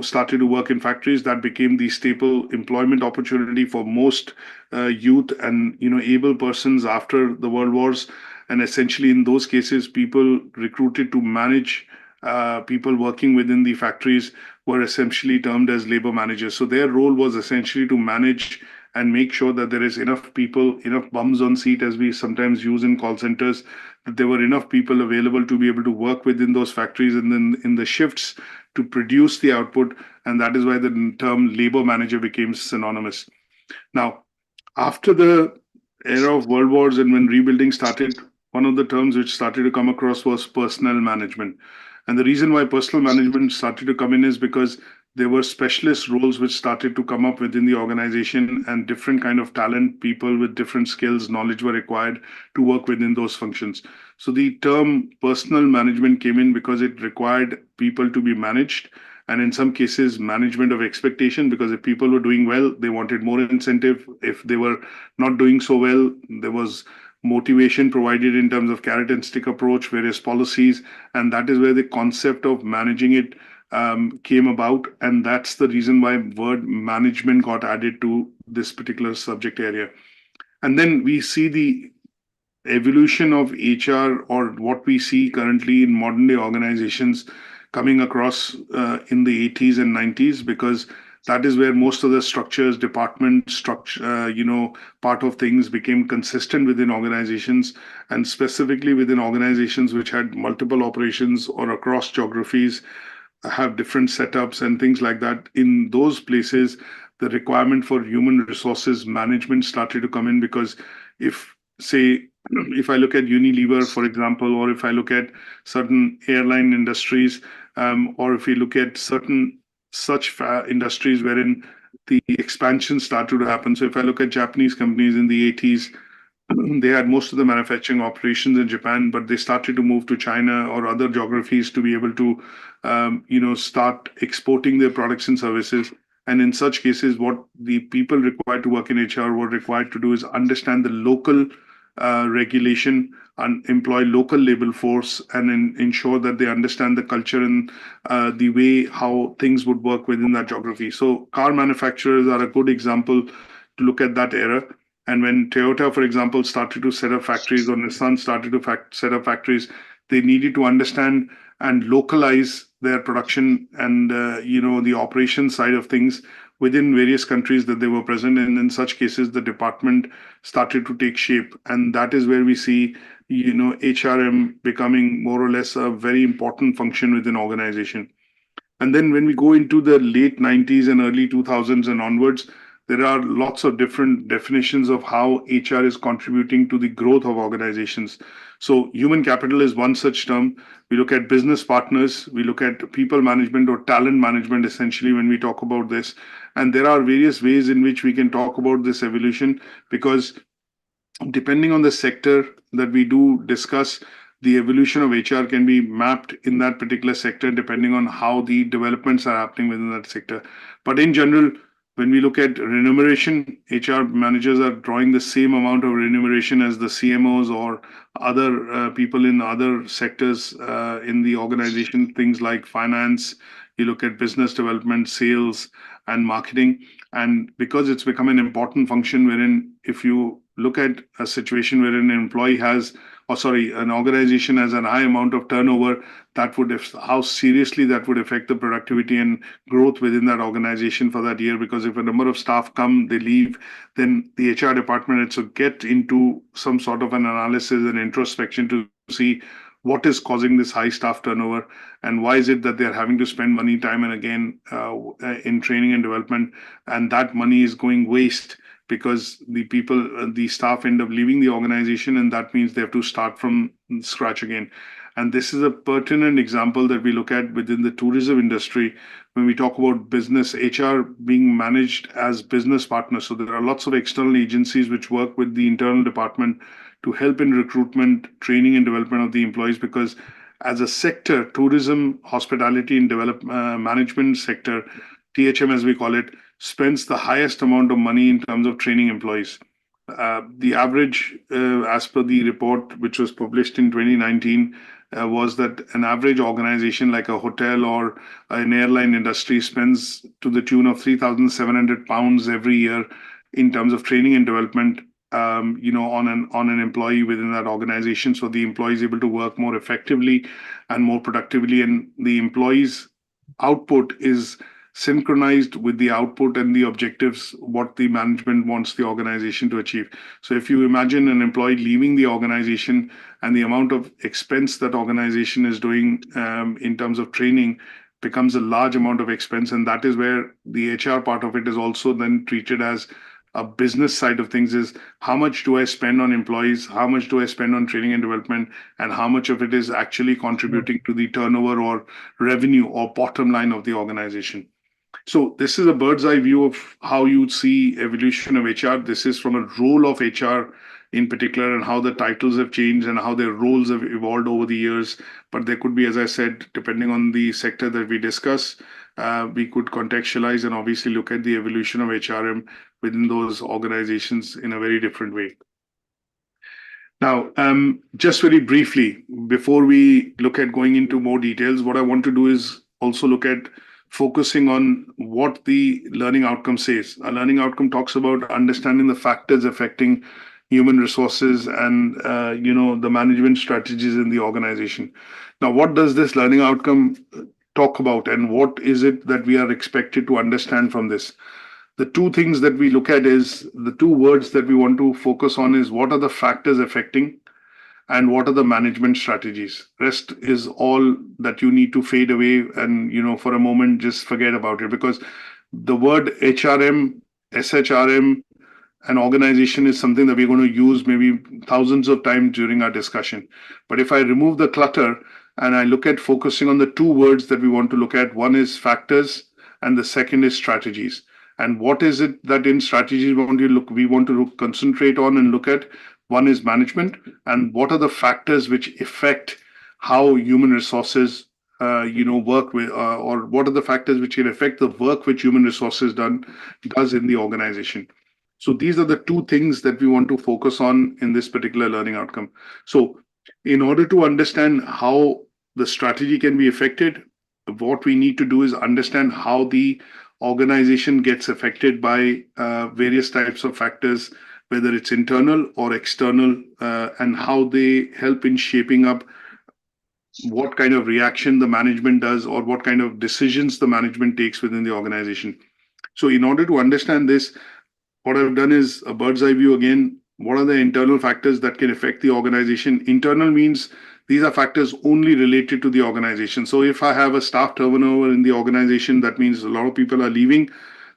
started to work in factories. That became the staple employment opportunity for most youth and able persons after the world wars. And essentially in those cases, people recruited to manage people working within the factories were essentially termed as labor managers. So their role was essentially to manage and make sure that there is enough people, enough bums on seat, as we sometimes use in call centers, that there were enough people available to be able to work within those factories and then in the shifts to produce the output. And that is why the term labor manager became synonymous. Now, after the era of world wars and when rebuilding started, one of the terms which started to come across was personnel management. And the reason why personal management started to come in is because there were specialist roles which started to come up within the organization, and different kind of talent, people with different skills, knowledge were required to work within those functions. So the term personal management came in because it required people to be managed, and in some cases management of expectation, because if people were doing well, they wanted more incentive. If they were not doing so well, there was motivation provided in terms of carrot and stick approach, various policies, and that is where the concept of managing it came about. And that's the reason why word management got added to this particular subject area. And then we see the evolution of HR, or what we see currently in modern day organizations, coming across in the 80s and 90s, because that is where most of the structures, department structure, part of things became consistent within organizations, and specifically within organizations which had multiple operations or across geographies, have different setups and things like that. In those places, the requirement for human resources management started to come in, because if I look at Unilever, for example, or if I look at certain airline industries, or if we look at certain such industries wherein the expansion started to happen. So if I look at Japanese companies in the 80s, they had most of the manufacturing operations in Japan, but they started to move to China or other geographies to be able to, start exporting their products and services. And in such cases, what the people required to work in HR were required to do is understand the local regulation and employ local labor force, and ensure that they understand the culture and the way how things would work within that geography. So car manufacturers are a good example to look at that era. And when Toyota, for example, started to set up factories, or Nissan started to set up factories, they needed to understand and localize their production and the operation side of things within various countries that they were present in. In such cases, the department started to take shape, and that is where we see HRM becoming more or less a very important function within organization. And then when we go into the late 90s and early 2000s and onwards, there are lots of different definitions of how HR is contributing to the growth of organizations. So human capital is one such term. We look at business partners, we look at people management or talent management, essentially, when we talk about this. And there are various ways in which we can talk about this evolution, because depending on the sector that we do discuss, the evolution of HR can be mapped in that particular sector depending on how the developments are happening within that sector. But in general, when we look at remuneration, HR managers are drawing the same amount of remuneration as the CMOs or other people in other sectors in the organization, things like finance. You look at business development, sales, and marketing. And because it's become an important function, wherein if you look at a situation where an employee has, an organization has an high amount of turnover, that would, how seriously that would affect the productivity and growth within that organization for that year. Because if a number of staff come, they leave, then the HR department needs to get into some sort of an analysis and introspection to see what is causing this high staff turnover and why is it that they're having to spend money time and again in training and development, and that money is going waste because the staff end up leaving the organization, and that means they have to start from scratch again. And this is a pertinent example that we look at within the tourism industry when we talk about business, HR being managed as business partners. So there are lots of external agencies which work with the internal department to help in recruitment, training, and development of the employees, because as a sector, tourism, hospitality, and management sector, THM as we call it, spends the highest amount of money in terms of training employees. The average, as per the report which was published in 2019, was that an average organization like a hotel or an airline industry spends to the tune of £3,700 every year in terms of training and development, on an employee within that organization. So the employee is able to work more effectively and more productively, and the employee's output is synchronized with the output and the objectives, what the management wants the organization to achieve. So if you imagine an employee leaving the organization and the amount of expense that organization is doing in terms of training becomes a large amount of expense, and that is where the HR part of it is also then treated as a business side of things, is how much do I spend on employees, how much do I spend on training and development, and how much of it is actually contributing to the turnover or revenue or bottom line of the organization. So this is a bird's eye view of how you see evolution of HR. This is from a role of HR in particular and how the titles have changed and how their roles have evolved over the years. But there could be, as I said, depending on the sector that we discuss, we could contextualize and obviously look at the evolution of HRM within those organizations in a very different way. Now, just very briefly, before we look at going into more details, what I want to do is also look at focusing on what the learning outcome says. A learning outcome talks about understanding the factors affecting human resources and the management strategies in the organization. Now, what does this learning outcome talk about, and what is it that we are expected to understand from this? The two things that we look at is the two words that we want to focus on is what are the factors affecting and what are the management strategies. Rest is all that you need to fade away and, for a moment, just forget about it, because the word HRM, SHRM, and organization is something that we're going to use maybe thousands of times during our discussion. But if I remove the clutter and I look at focusing on the two words that we want to look at, one is factors and the second is strategies. And what is it that in strategies we want to concentrate on and look at? One is management, and what are the factors which affect how human resources, work with, or what are the factors which can affect the work which human resources does in the organization. So these are the two things that we want to focus on in this particular learning outcome. So in order to understand how the strategy can be affected, what we need to do is understand how the organization gets affected by various types of factors, whether it's internal or external, and how they help in shaping up what kind of reaction the management does or what kind of decisions the management takes within the organization. So in order to understand this, what I've done is a bird's eye view again. What are the internal factors that can affect the organization? Internal means these are factors only related to the organization. So if I have a staff turnover in the organization, that means a lot of people are leaving.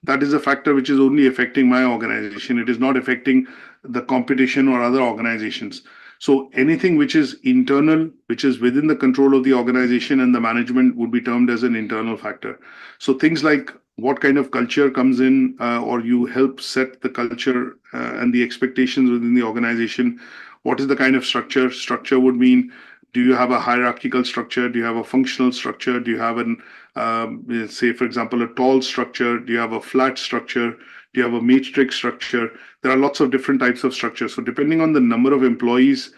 That is a factor which is only affecting my organization. It is not affecting the competition or other organizations. So anything which is internal, which is within the control of the organization and the management, would be termed as an internal factor. So things like what kind of culture comes in, or you help set the culture and the expectations within the organization. What is the kind of structure? Structure would mean, do you have a hierarchical structure? Do you have a functional structure? Do you have say, for example, a tall structure? Do you have a flat structure? Do you have a matrix structure? There are lots of different types of structures. So depending on the number of employees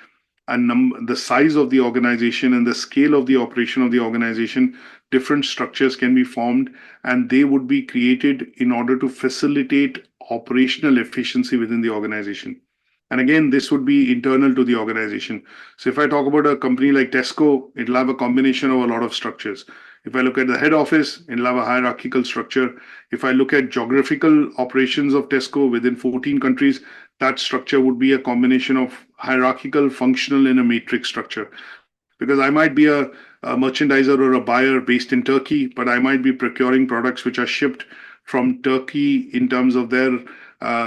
and the size of the organization and the scale of the operation of the organization, different structures can be formed, and they would be created in order to facilitate operational efficiency within the organization. And again, this would be internal to the organization. So if I talk about a company like Tesco, it'll have a combination of a lot of structures. If I look at the head office, it'll have a hierarchical structure. If I look at geographical operations of Tesco within 14 countries, that structure would be a combination of hierarchical, functional, and a matrix structure. Because I might be a merchandiser or a buyer based in Turkey, but I might be procuring products which are shipped from Turkey in terms of their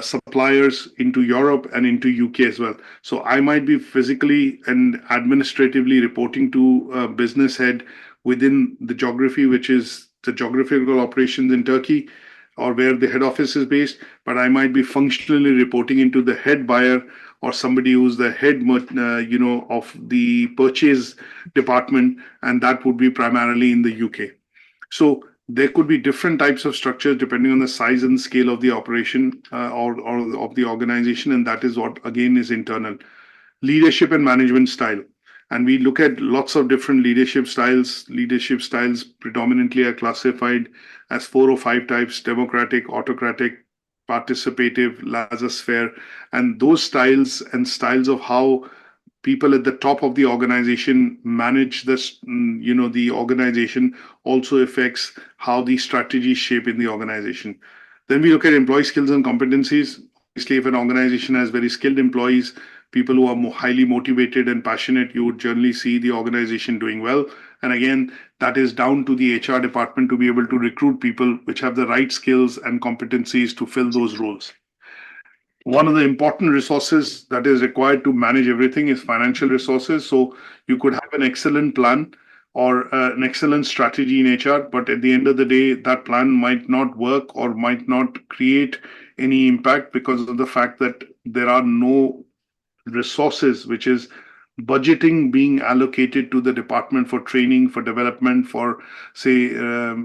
suppliers into Europe and into UK as well. So I might be physically and administratively reporting to a business head within the geography, which is the geographical operations in Turkey or where the head office is based, but I might be functionally reporting into the head buyer or somebody who's the head, of the purchase department, and that would be primarily in the UK. So there could be different types of structures depending on the size and scale of the operation or of the organization, and that is what again is internal. Leadership and management style. And we look at lots of different leadership styles. Leadership styles predominantly are classified as 4 or 5 types: democratic, autocratic, participative, laissez-faire. And those styles and styles of how people at the top of the organization manage this, the organization also affects how the strategies shape in the organization. Then we look at employee skills and competencies. Obviously, if an organization has very skilled employees, people who are more highly motivated and passionate, you would generally see the organization doing well. And again, that is down to the HR department to be able to recruit people which have the right skills and competencies to fill those roles. One of the important resources that is required to manage everything is financial resources. So you could have an excellent plan or an excellent strategy in HR, but at the end of the day, that plan might not work or might not create any impact because of the fact that there are no resources, which is budgeting being allocated to the department for training, for development, for say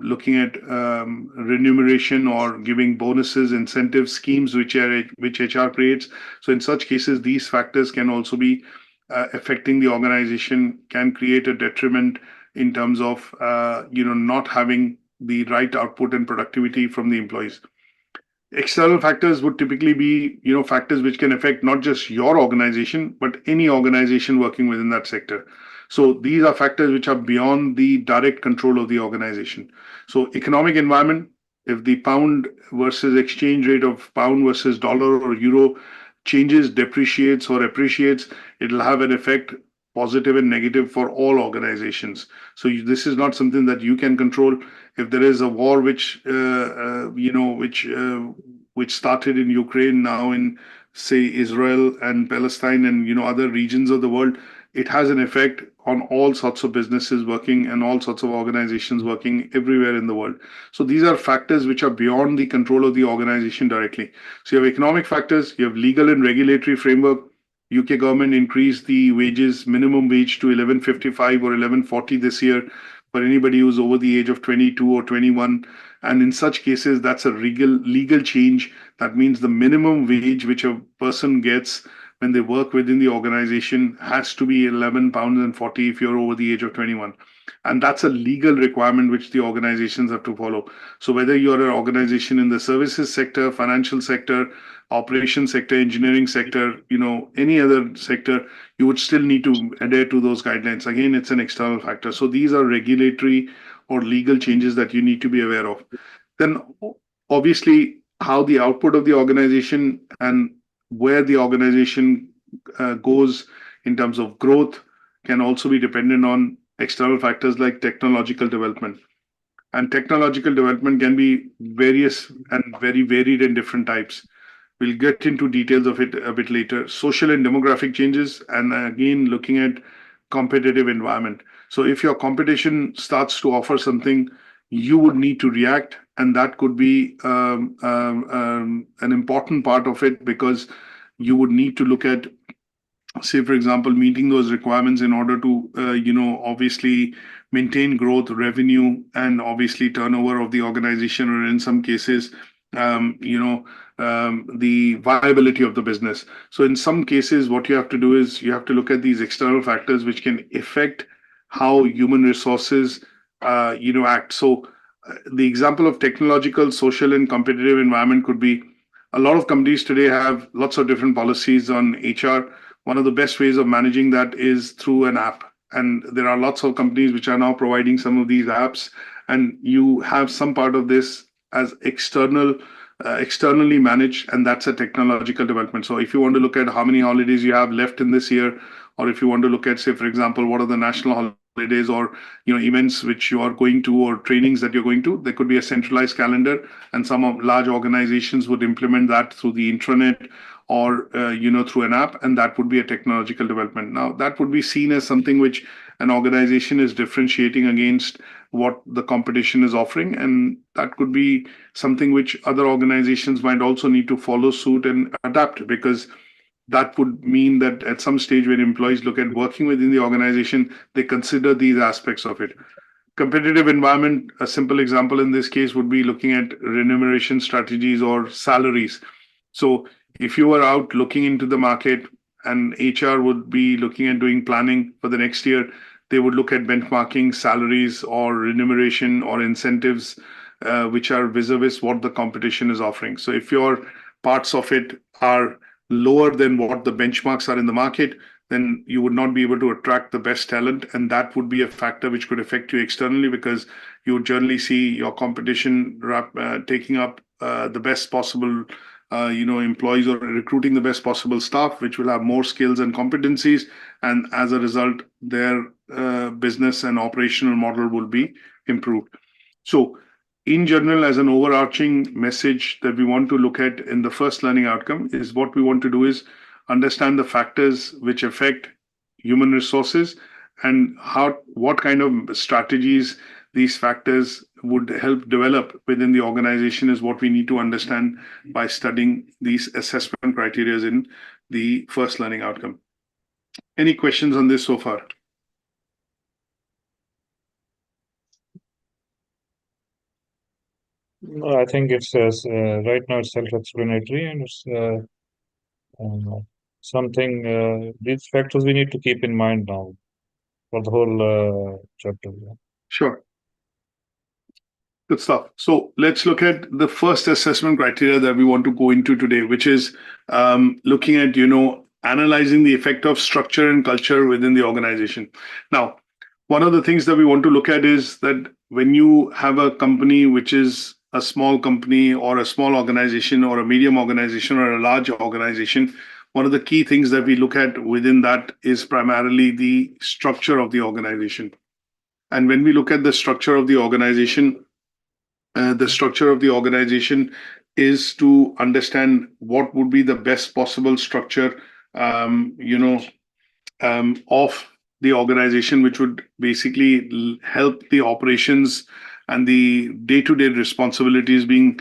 looking at remuneration or giving bonuses, incentive schemes which HR creates. So in such cases, these factors can also be affecting the organization, can create a detriment in terms of not having the right output and productivity from the employees. External factors would typically be, factors which can affect not just your organization, but any organization working within that sector. So these are factors which are beyond the direct control of the organization. So economic environment, if the pound versus exchange rate of pound versus dollar or euro changes, depreciates or appreciates, it'll have an effect, positive and negative, for all organizations. So this is not something that you can control. If there is a war which started in Ukraine, now in say Israel and Palestine and other regions of the world, it has an effect on all sorts of businesses working and all sorts of organizations working everywhere in the world. So these are factors which are beyond the control of the organization directly. So you have economic factors, you have legal and regulatory framework. UK government increased the minimum wage to 11.55 or 11.40 this year for anybody who's over the age of 22 or 21. And in such cases, that's a legal change. That means the minimum wage which a person gets when they work within the organization has to be £11.40 if you're over the age of 21. And that's a legal requirement which the organizations have to follow. So whether you're an organization in the services sector, financial sector, operation sector, engineering sector, any other sector, you would still need to adhere to those guidelines. Again, it's an external factor. So these are regulatory or legal changes that you need to be aware of. Then obviously how the output of the organization and where the organization goes in terms of growth can also be dependent on external factors like technological development. And technological development can be various and very varied in different types. We'll get into details of it a bit later. Social and demographic changes, and again, looking at competitive environment. So if your competition starts to offer something, you would need to react, and that could be an important part of it, because you would need to look at, say, for example, meeting those requirements in order to, obviously maintain growth, revenue, and obviously turnover of the organization, or in some cases, the viability of the business. So in some cases, what you have to do is you have to look at these external factors which can affect how human resources, act. So the example of technological, social, and competitive environment could be a lot of companies today have lots of different policies on HR. One of the best ways of managing that is through an app. And there are lots of companies which are now providing some of these apps, and you have some part of this as externally managed, and that's a technological development. So if you want to look at how many holidays you have left in this year, or if you want to look at, say, for example, what are the national holidays or events which you are going to or trainings that you're going to, there could be a centralized calendar, and some of large organizations would implement that through the intranet or through an app, and that would be a technological development. Now that would be seen as something which an organization is differentiating against what the competition is offering, and that could be something which other organizations might also need to follow suit and adapt, because that would mean that at some stage when employees look at working within the organization, they consider these aspects of it. Competitive environment, a simple example in this case would be looking at remuneration strategies or salaries. So if you are out looking into the market, and HR would be looking at doing planning for the next year, they would look at benchmarking salaries or remuneration or incentives, which are vis-a-vis what the competition is offering. So if your parts of it are lower than what the benchmarks are in the market, then you would not be able to attract the best talent. And that would be a factor which could affect you externally, because you would generally see your competition taking up the best possible employees, or recruiting the best possible staff, which will have more skills and competencies. And as a result, their business and operational model will be improved. So in general, as an overarching message that we want to look at in the first learning outcome, is what we want to do is understand the factors which affect human resources, and what kind of strategies these factors would help develop within the organization is what we need to understand by studying these assessment criteria in the first learning outcome. Any questions on this so far? No, I think it's right now it's self-explanatory, and it's something these factors we need to keep in mind now for the whole chapter. Sure. Good stuff. So let's look at the first assessment criteria that we want to go into today, which is looking at, analyzing the effect of structure and culture within the organization. Now, one of the things that we want to look at is that when you have a company which is a small company or a small organization or a medium organization or a large organization, one of the key things that we look at within that is primarily the structure of the organization. And when we look at the structure of the organization, is to understand what would be the best possible structure, of the organization, which would basically help the operations and the day-to-day responsibilities being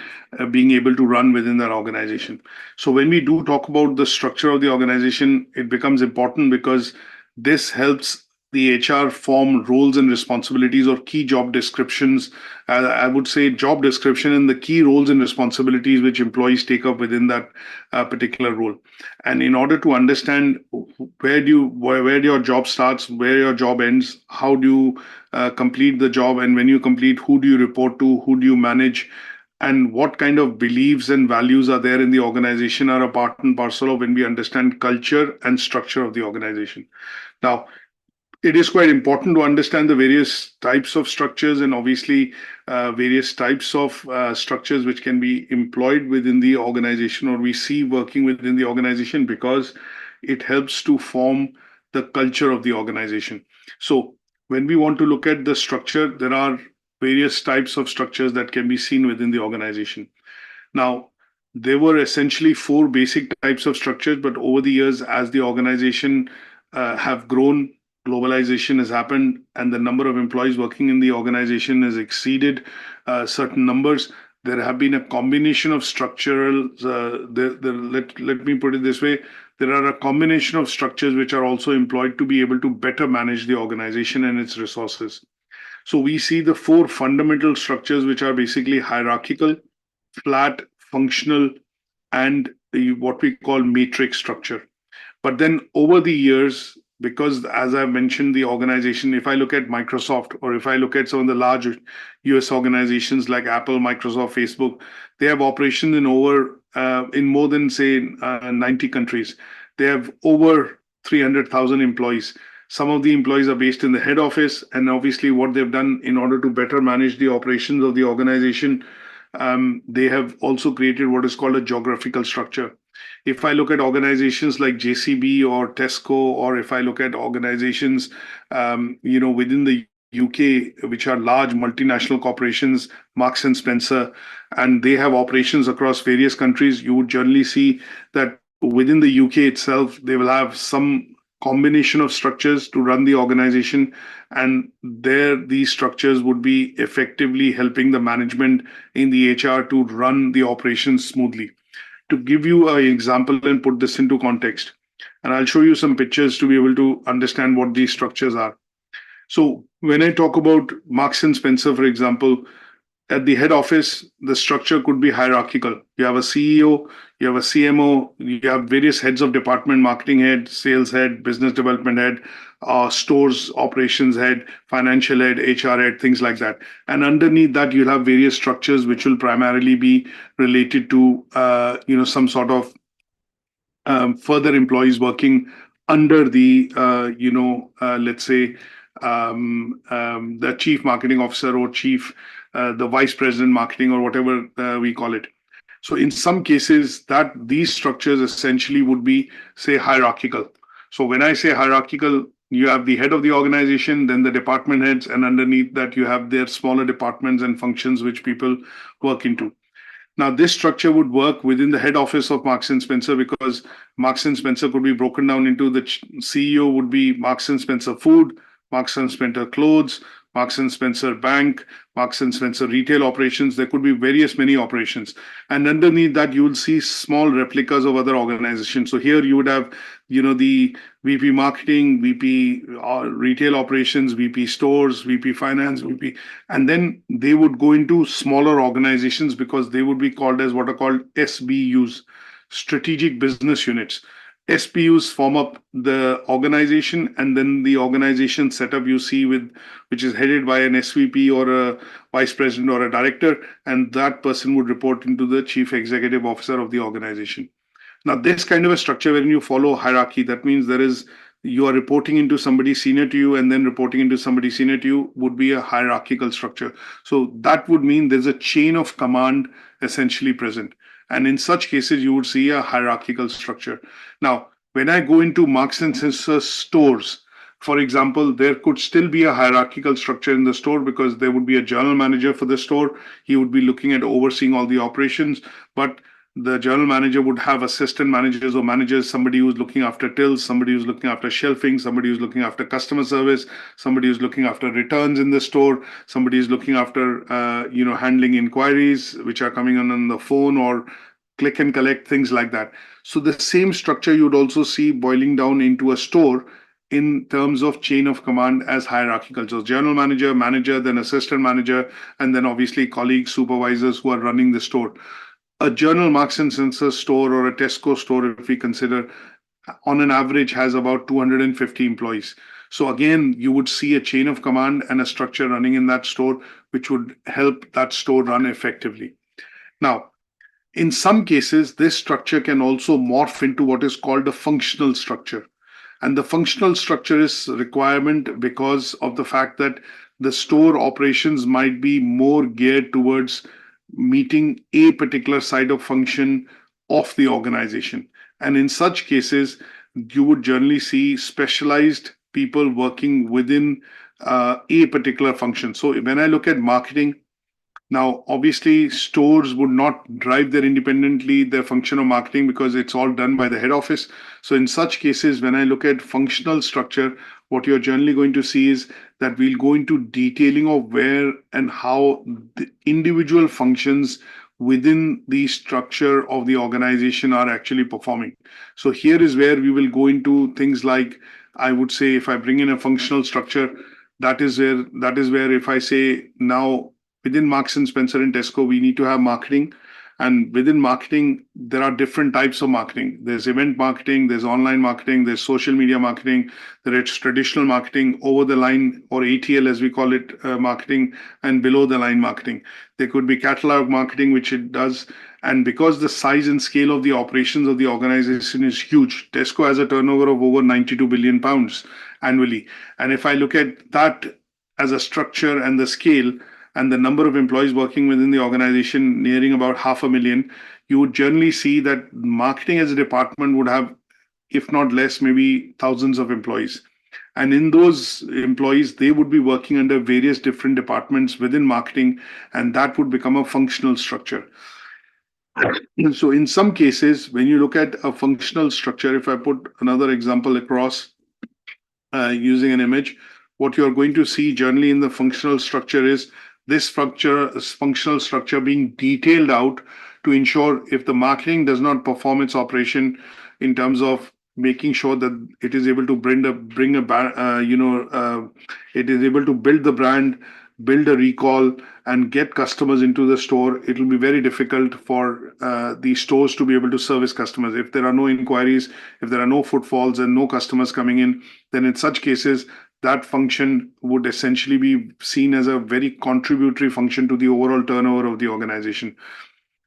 able to run within that organization. So when we do talk about the structure of the organization, it becomes important because this helps the HR form roles and responsibilities or key job descriptions. I would say job description and the key roles and responsibilities which employees take up within that particular role. And in order to understand where your job starts, where your job ends, how do you complete the job, and when you complete, who do you report to, who do you manage, and what kind of beliefs and values are there in the organization are a part and parcel of when we understand culture and structure of the organization. Now, it is quite important to understand the various types of structures, and obviously various types of structures which can be employed within the organization or we see working within the organization, because it helps to form the culture of the organization. So when we want to look at the structure, there are various types of structures that can be seen within the organization. Now, there were essentially 4 basic types of structures, but over the years, as the organization have grown, globalization has happened, and the number of employees working in the organization has exceeded certain numbers. There have been a combination of structural, let me put it this way, there are a combination of structures which are also employed to be able to better manage the organization and its resources. So we see the 4 fundamental structures, which are basically hierarchical, flat, functional, and what we call matrix structure. But then over the years, because as I mentioned, the organization, if I look at Microsoft, or if I look at some of the large US organizations like Apple, Microsoft, Facebook, they have operations in over in more than, say, 90 countries. They have over 300,000 employees. Some of the employees are based in the head office, and obviously what they've done in order to better manage the operations of the organization, they have also created what is called a geographical structure. If I look at organizations like JCB or Tesco, or if I look at organizations, within the UK, which are large multinational corporations, Marks and Spencer, and they have operations across various countries, you would generally see that within the UK itself, they will have some combination of structures to run the organization, and there these structures would be effectively helping the management in the HR to run the operations smoothly. To give you an example and put this into context, and I'll show you some pictures to be able to understand what these structures are. So when I talk about Marks and Spencer, for example, at the head office, the structure could be hierarchical. You have a CEO, you have a CMO, you have various heads of department, marketing head, sales head, business development head, stores operations head, financial head, HR head, things like that. And underneath that, you'll have various structures which will primarily be related to some sort of further employees working under the let's say the chief marketing officer or the vice president marketing, or whatever we call it. So in some cases, that these structures essentially would be, say, hierarchical. So when I say hierarchical, you have the head of the organization, then the department heads, and underneath that you have their smaller departments and functions which people work into. Now, this structure would work within the head office of Marks and Spencer, because Marks and Spencer could be broken down into the CEO would be Marks and Spencer Food, Marks and Spencer Clothes, Marks and Spencer Bank, Marks and Spencer Retail Operations. There could be many operations. And underneath that, you will see small replicas of other organizations. So here you would have, the VP Marketing, VP Retail Operations, VP Stores, VP Finance, VP. And then they would go into smaller organizations because they would be called as what are called SBUs, Strategic Business Units. SPUs form up the organization, and then the organization setup you see which is headed by an SVP or a vice president or a director, and that person would report into the chief executive officer of the organization. Now, this kind of a structure, when you follow hierarchy, that means you are reporting into somebody senior to you and then reporting into somebody senior to you, would be a hierarchical structure. So that would mean there's a chain of command essentially present. And in such cases, you would see a hierarchical structure. Now, when I go into Marks and Spencer stores, for example, there could still be a hierarchical structure in the store, because there would be a general manager for the store. He would be looking at overseeing all the operations, but the general manager would have assistant managers or managers, somebody who's looking after tills, somebody who's looking after shelving, somebody who's looking after customer service, somebody who's looking after returns in the store, somebody who's looking after handling inquiries which are coming on the phone, or click and collect, things like that. So the same structure you would also see boiling down into a store in terms of chain of command as hierarchical. So general manager, then assistant manager, and then obviously colleagues, supervisors who are running the store. A general Marks and Spencer store or a Tesco store, if we consider, on an average has about 250 employees. So again, you would see a chain of command and a structure running in that store, which would help that store run effectively. Now, in some cases, this structure can also morph into what is called a functional structure. And the functional structure is a requirement because of the fact that the store operations might be more geared towards meeting a particular side of function of the organization. And in such cases, you would generally see specialized people working within a particular function. So when I look at marketing, now, obviously, stores would not drive their function of marketing, because it's all done by the head office. So in such cases, when I look at functional structure, what you're generally going to see is that we'll go into detailing of where and how the individual functions within the structure of the organization are actually performing. So here is where we will go into things like, I would say, if I bring in a functional structure, that is where if I say now, within Marks and Spencer and Tesco, we need to have marketing. And within marketing, there are different types of marketing. There's event marketing, there's online marketing, there's social media marketing, there is traditional marketing, over the line, or ATL as we call it, marketing, and below the line marketing. There could be catalog marketing, which it does. And because the size and scale of the operations of the organization is huge, Tesco has a turnover of over 92 billion pounds annually. And if I look at that as a structure and the scale and the number of employees working within the organization nearing about 500,000, you would generally see that marketing as a department would have, if not less, maybe thousands of employees. And in those employees, they would be working under various different departments within marketing, and that would become a functional structure. So in some cases, when you look at a functional structure, if I put another example across using an image, what you're going to see generally in the functional structure is this functional structure being detailed out to ensure if the marketing does not perform its operation in terms of making sure that it is able to it is able to build the brand, build a recall, and get customers into the store. It will be very difficult for the stores to be able to service customers. If there are no inquiries, if there are no footfalls and no customers coming in, then in such cases, that function would essentially be seen as a very contributory function to the overall turnover of the organization.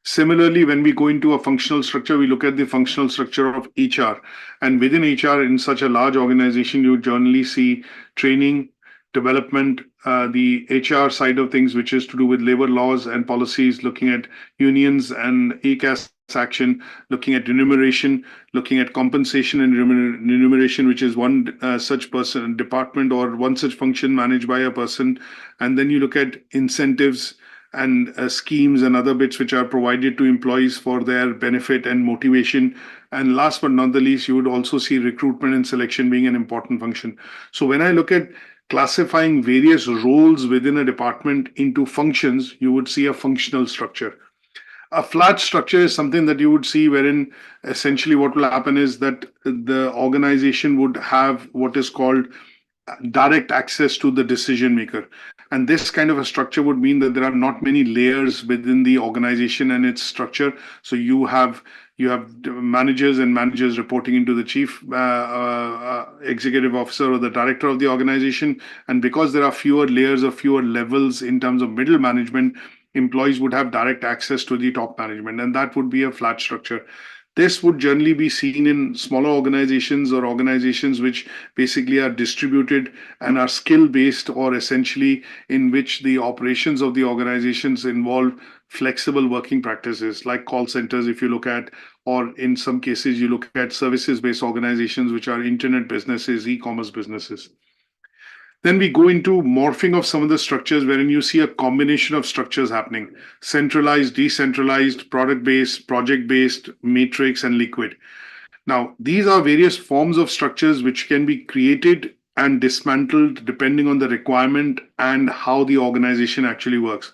Similarly, when we go into a functional structure, we look at the functional structure of HR. And within HR, in such a large organization, you generally see training, development, the HR side of things, which is to do with labor laws and policies, looking at unions and ACAS action, looking at remuneration, looking at compensation and remuneration, which is one such person department or one such function managed by a person. And then you look at incentives and schemes and other bits which are provided to employees for their benefit and motivation. And last but not the least, you would also see recruitment and selection being an important function. So when I look at classifying various roles within a department into functions, you would see a functional structure. A flat structure is something that you would see wherein essentially what will happen is that the organization would have what is called direct access to the decision maker. And this kind of a structure would mean that there are not many layers within the organization and its structure. So you have managers and managers reporting into the chief executive officer or the director of the organization. And because there are fewer layers or fewer levels in terms of middle management, employees would have direct access to the top management, and that would be a flat structure. This would generally be seen in smaller organizations or organizations which basically are distributed and are skill-based, or essentially in which the operations of the organizations involve flexible working practices like call centers, if you look at, or in some cases you look at services-based organizations which are internet businesses, e-commerce businesses. Then we go into morphing of some of the structures wherein you see a combination of structures happening: centralized, decentralized, product-based, project-based, matrix, and liquid. Now, these are various forms of structures which can be created and dismantled depending on the requirement and how the organization actually works.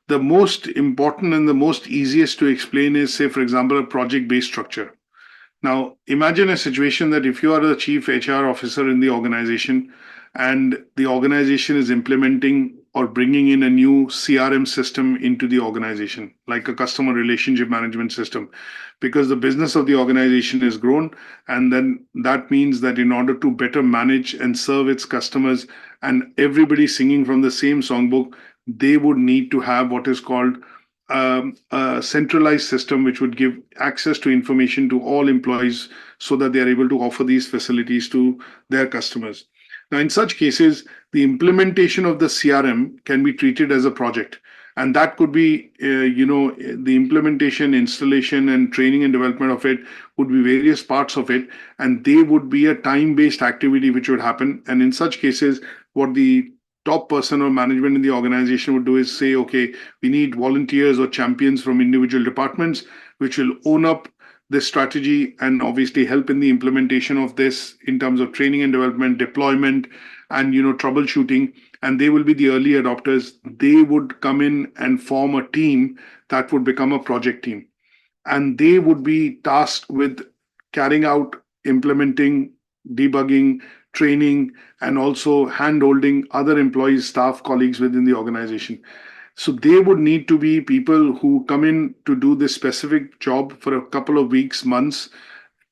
The most important and the most easiest to explain is, say, for example, a project-based structure. Now, imagine a situation that if you are the chief HR officer in the organization and the organization is implementing or bringing in a new CRM system into the organization, like a customer relationship management system, because the business of the organization has grown. And then that means that in order to better manage and serve its customers and everybody singing from the same songbook, they would need to have what is called a centralized system which would give access to information to all employees so that they are able to offer these facilities to their customers. Now, in such cases, the implementation of the CRM can be treated as a project. And that could be, the implementation, installation, and training and development of it would be various parts of it. And they would be a time-based activity which would happen. And in such cases, what the top person or management in the organization would do is say, okay, we need volunteers or champions from individual departments, which will own up this strategy and obviously help in the implementation of this in terms of training and development, deployment, and troubleshooting. And they will be the early adopters. They would come in and form a team that would become a project team. And they would be tasked with carrying out, implementing, debugging, training, and also hand-holding other employees, staff, colleagues within the organization. So they would need to be people who come in to do this specific job for a couple of weeks, months,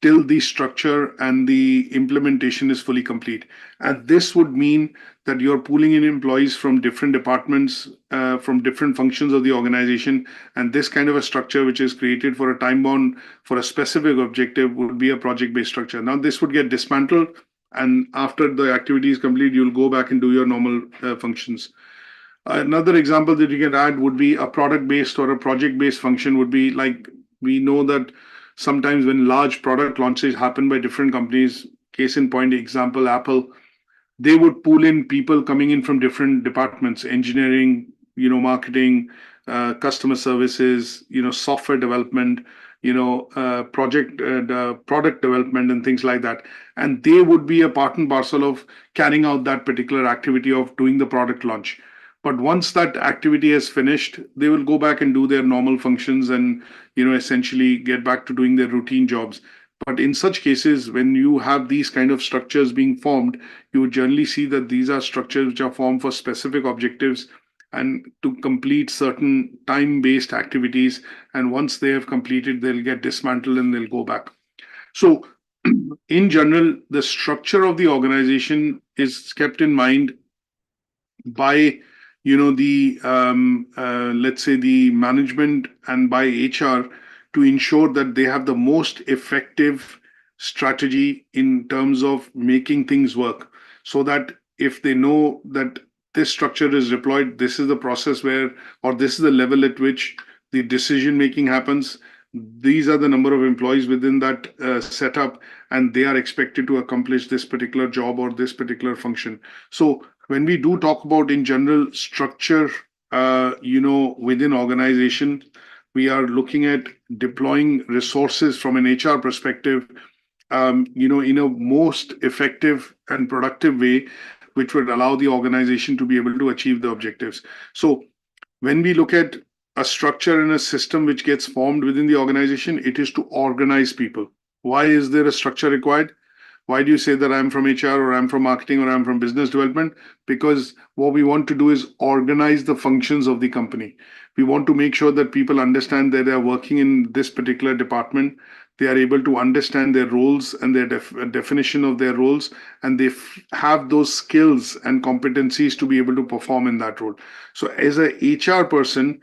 till the structure and the implementation is fully complete. And this would mean that you're pooling in employees from different departments, from different functions of the organization. And this kind of a structure, which is created for a time bound, for a specific objective, would be a project-based structure. Now, this would get dismantled. And after the activity is complete, you'll go back and do your normal functions. Another example that you can add would be a product-based or a project-based function would be like, we know that sometimes when large product launches happen by different companies, case in point example, Apple, they would pool in people coming in from different departments, engineering, marketing, customer services, software development, product development and things like that. And they would be a part and parcel of carrying out that particular activity of doing the product launch. But once that activity is finished, they will go back and do their normal functions and, essentially get back to doing their routine jobs. But in such cases, when you have these kind of structures being formed, you would generally see that these are structures which are formed for specific objectives and to complete certain time-based activities. And once they have completed, they'll get dismantled and they'll go back. So in general, the structure of the organization is kept in mind by let's say the management and by HR to ensure that they have the most effective strategy in terms of making things work, so that if they know that this structure is deployed, this is the process where, or this is the level at which the decision making happens, these are the number of employees within that setup, and they are expected to accomplish this particular job or this particular function. So when we do talk about in general structure, within organization, we are looking at deploying resources from an HR perspective, in a most effective and productive way, which would allow the organization to be able to achieve the objectives. So when we look at a structure and a system which gets formed within the organization, it is to organize people. Why is there a structure required? Why do you say that I'm from HR or I'm from marketing or I'm from business development? Because what we want to do is organize the functions of the company. We want to make sure that people understand that they are working in this particular department. They are able to understand their roles and their definition of their roles, and they have those skills and competencies to be able to perform in that role. So as a HR person,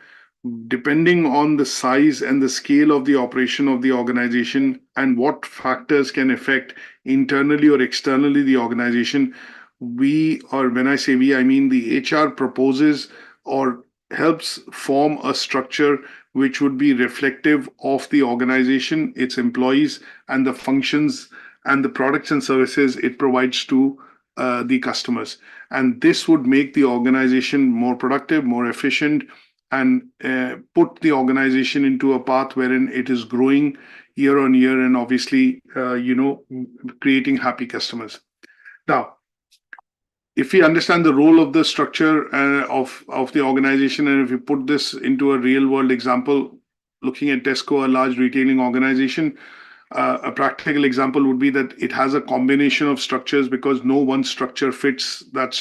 depending on the size and the scale of the operation of the organization and what factors can affect internally or externally the organization, we, or when I say we, I mean the HR proposes or helps form a structure which would be reflective of the organization, its employees, and the functions and the products and services it provides to the customers. And this would make the organization more productive, more efficient, and put the organization into a path wherein it is growing year on year and obviously, creating happy customers. Now, if we understand the role of the structure of the organization, and if we put this into a real world example, looking at Tesco, a large retailing organization, a practical example would be that it has a combination of structures because no one structure fits that,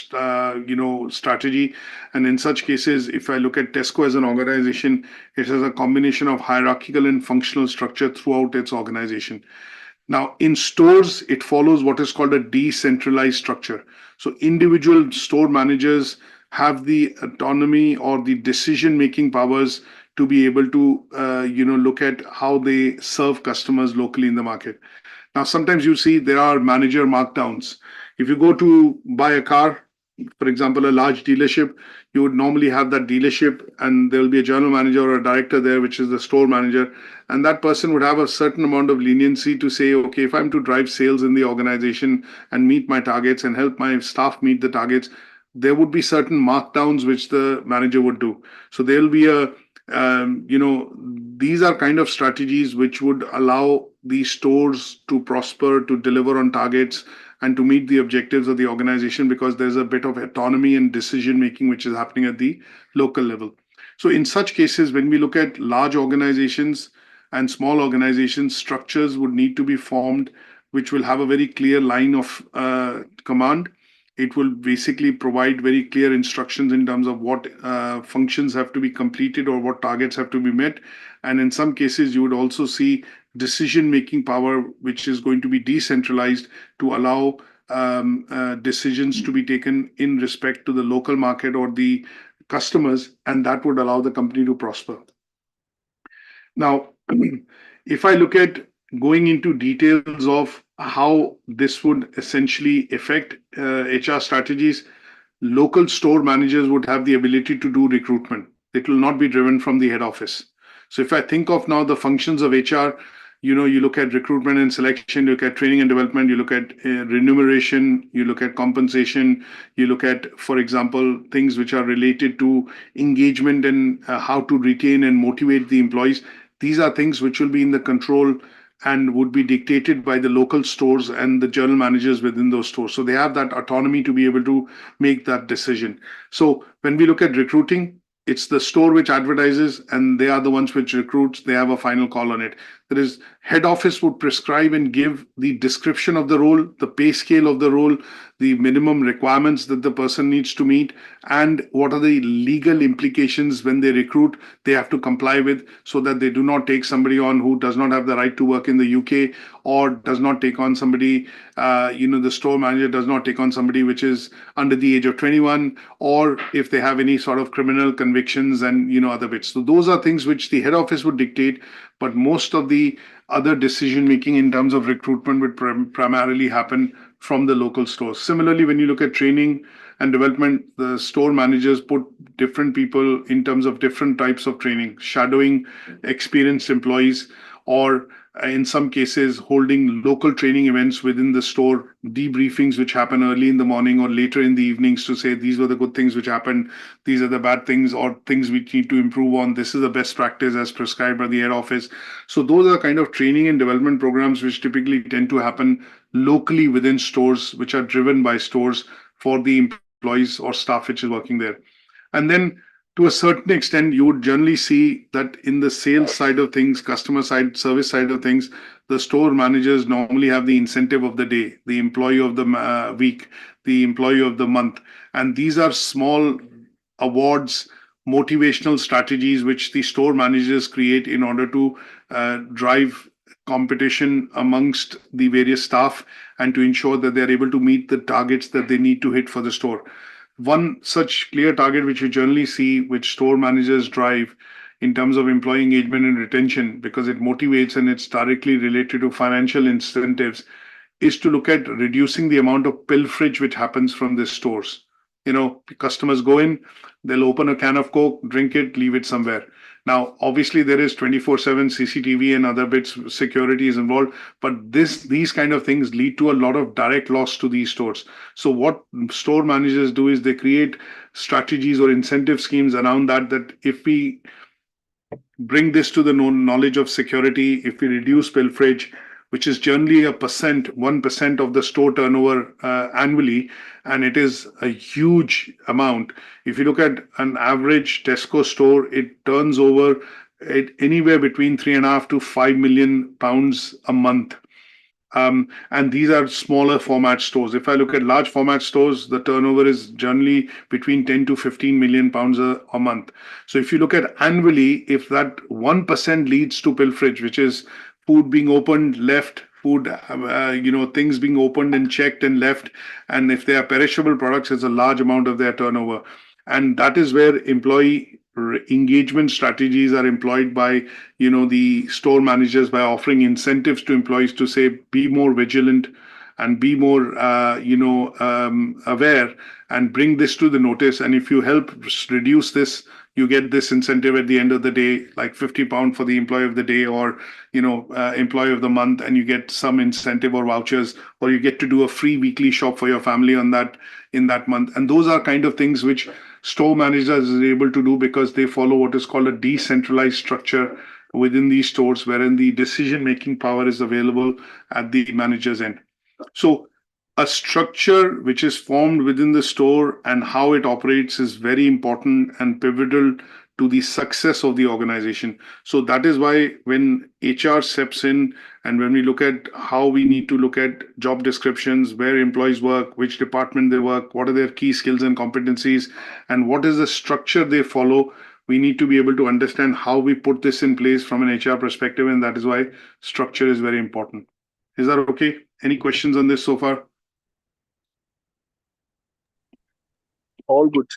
strategy. And in such cases, if I look at Tesco as an organization, it has a combination of hierarchical and functional structure throughout its organization. Now, in stores, it follows what is called a decentralized structure. So individual store managers have the autonomy or the decision-making powers to be able to, look at how they serve customers locally in the market. Now, sometimes you see there are manager markdowns. If you go to buy a car, for example, a large dealership, you would normally have that dealership and there will be a general manager or a director there, which is the store manager. And that person would have a certain amount of leniency to say, okay, if I'm to drive sales in the organization and meet my targets and help my staff meet the targets, there would be certain markdowns which the manager would do. So there will be these are kind of strategies which would allow these stores to prosper, to deliver on targets, and to meet the objectives of the organization, because there's a bit of autonomy and decision making which is happening at the local level. So in such cases, when we look at large organizations and small organizations, structures would need to be formed which will have a very clear line of command. It will basically provide very clear instructions in terms of what functions have to be completed or what targets have to be met. And in some cases, you would also see decision-making power, which is going to be decentralized to allow decisions to be taken in respect to the local market or the customers, and that would allow the company to prosper. Now, if I look at going into details of how this would essentially affect HR strategies, local store managers would have the ability to do recruitment. It will not be driven from the head office. So if I think of now the functions of HR, you look at recruitment and selection, you look at training and development, you look at remuneration, you look at compensation, you look at, for example, things which are related to engagement and how to retain and motivate the employees. These are things which will be in the control and would be dictated by the local stores and the general managers within those stores. So they have that autonomy to be able to make that decision. So when we look at recruiting, it's the store which advertises and they are the ones which recruits. They have a final call on it. That is, head office would prescribe and give the description of the role, the pay scale of the role, the minimum requirements that the person needs to meet, and what are the legal implications when they recruit they have to comply with, so that they do not take somebody on who does not have the right to work in the UK, or does not take on somebody, the store manager does not take on somebody which is under the age of 21, or if they have any sort of criminal convictions and other bits. So those are things which the head office would dictate, but most of the other decision making in terms of recruitment would primarily happen from the local stores. Similarly, when you look at training and development, the store managers put different people in terms of different types of training, shadowing experienced employees, or in some cases holding local training events within the store, debriefings which happen early in the morning or later in the evenings to say these were the good things which happened, these are the bad things or things we need to improve on, this is the best practice as prescribed by the head office. So those are kind of training and development programs which typically tend to happen locally within stores, which are driven by stores for the employees or staff which is working there. And then to a certain extent, you would generally see that in the sales side of things, customer side, service side of things, the store managers normally have the incentive of the day, the employee of the week, the employee of the month. And these are small awards, motivational strategies which the store managers create in order to drive competition amongst the various staff and to ensure that they're able to meet the targets that they need to hit for the store. One such clear target which you generally see, which store managers drive in terms of employee engagement and retention, because it motivates and it's directly related to financial incentives, is to look at reducing the amount of pilferage which happens from the stores. Customers go in, they'll open a can of Coke, drink it, leave it somewhere. Now, obviously, there is 24/7 CCTV and other bits, security is involved, but these kind of things lead to a lot of direct loss to these stores. So what store managers do is they create strategies or incentive schemes around that if we bring this to the knowledge of security, if we reduce pilferage, which is generally 1% of the store turnover annually, and it is a huge amount. If you look at an average Tesco store, it turns over anywhere between 3.5 to 5 million pounds a month. And these are smaller format stores. If I look at large format stores, the turnover is generally between 10 to 15 million pounds a month. So if you look at annually, if that 1% leads to pilferage, which is food being opened, left, things being opened and checked and left. And if they are perishable products, it's a large amount of their turnover. And that is where employee engagement strategies are employed by, the store managers, by offering incentives to employees to say, be more vigilant and be more, aware and bring this to the notice. And if you help reduce this, you get this incentive at the end of the day, like £50 for the employee of the day or, employee of the month, and you get some incentive or vouchers, or you get to do a free weekly shop for your family in that month. And those are kind of things which store managers are able to do because they follow what is called a decentralized structure within these stores, wherein the decision-making power is available at the manager's end. So a structure which is formed within the store and how it operates is very important and pivotal to the success of the organization. So that is why when HR steps in and when we look at how we need to look at job descriptions, where employees work, which department they work, what are their key skills and competencies, and what is the structure they follow, we need to be able to understand how we put this in place from an HR perspective, and that is why structure is very important. Is that okay? Any questions on this so far? All good.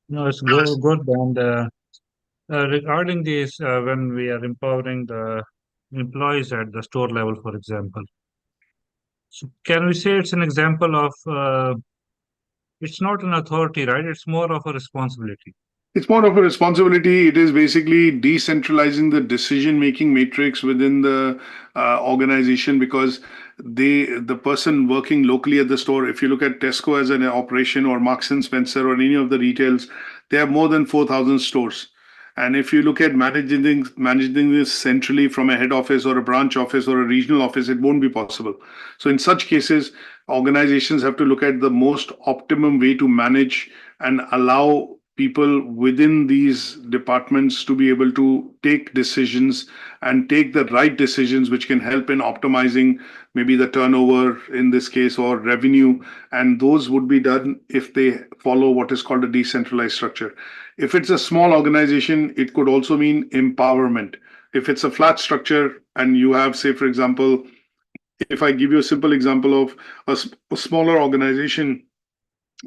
No, it's good. And regarding this, when we are empowering the employees at the store level, for example, so can we say it's an example of it's not an authority, right? It's more of a responsibility. It's more of a responsibility. It is basically decentralizing the decision-making matrix within the organization, because the person working locally at the store, if you look at Tesco as an operation, or Marks and Spencer, or any of the retails, they have more than 4,000 stores. And if you look at managing this centrally from a head office or a branch office or a regional office, it won't be possible. So in such cases, organizations have to look at the most optimum way to manage and allow people within these departments to be able to take decisions and take the right decisions, which can help in optimizing maybe the turnover in this case, or revenue. And those would be done if they follow what is called a decentralized structure. If it's a small organization, it could also mean empowerment. If it's a flat structure and you have, say, for example, if I give you a simple example of a smaller organization,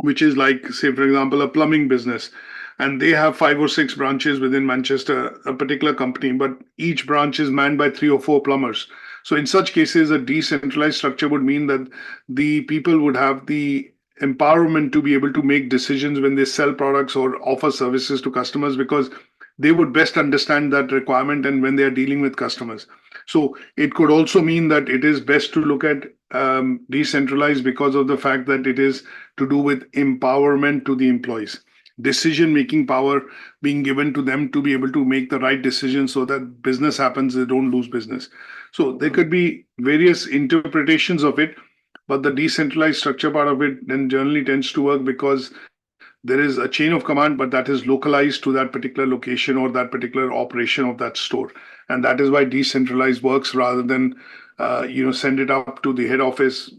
which is like, say, for example, a plumbing business, and they have 5 or 6 branches within Manchester, a particular company, but each branch is manned by 3 or 4 plumbers. So in such cases, a decentralized structure would mean that the people would have the empowerment to be able to make decisions when they sell products or offer services to customers, because they would best understand that requirement and when they are dealing with customers. So it could also mean that it is best to look at decentralized, because of the fact that it is to do with empowerment to the employees, decision-making power being given to them to be able to make the right decisions so that business happens, they don't lose business. So there could be various interpretations of it, but the decentralized structure part of it then generally tends to work because there is a chain of command, but that is localized to that particular location or that particular operation of that store. And that is why decentralized works rather than send it up to the head office,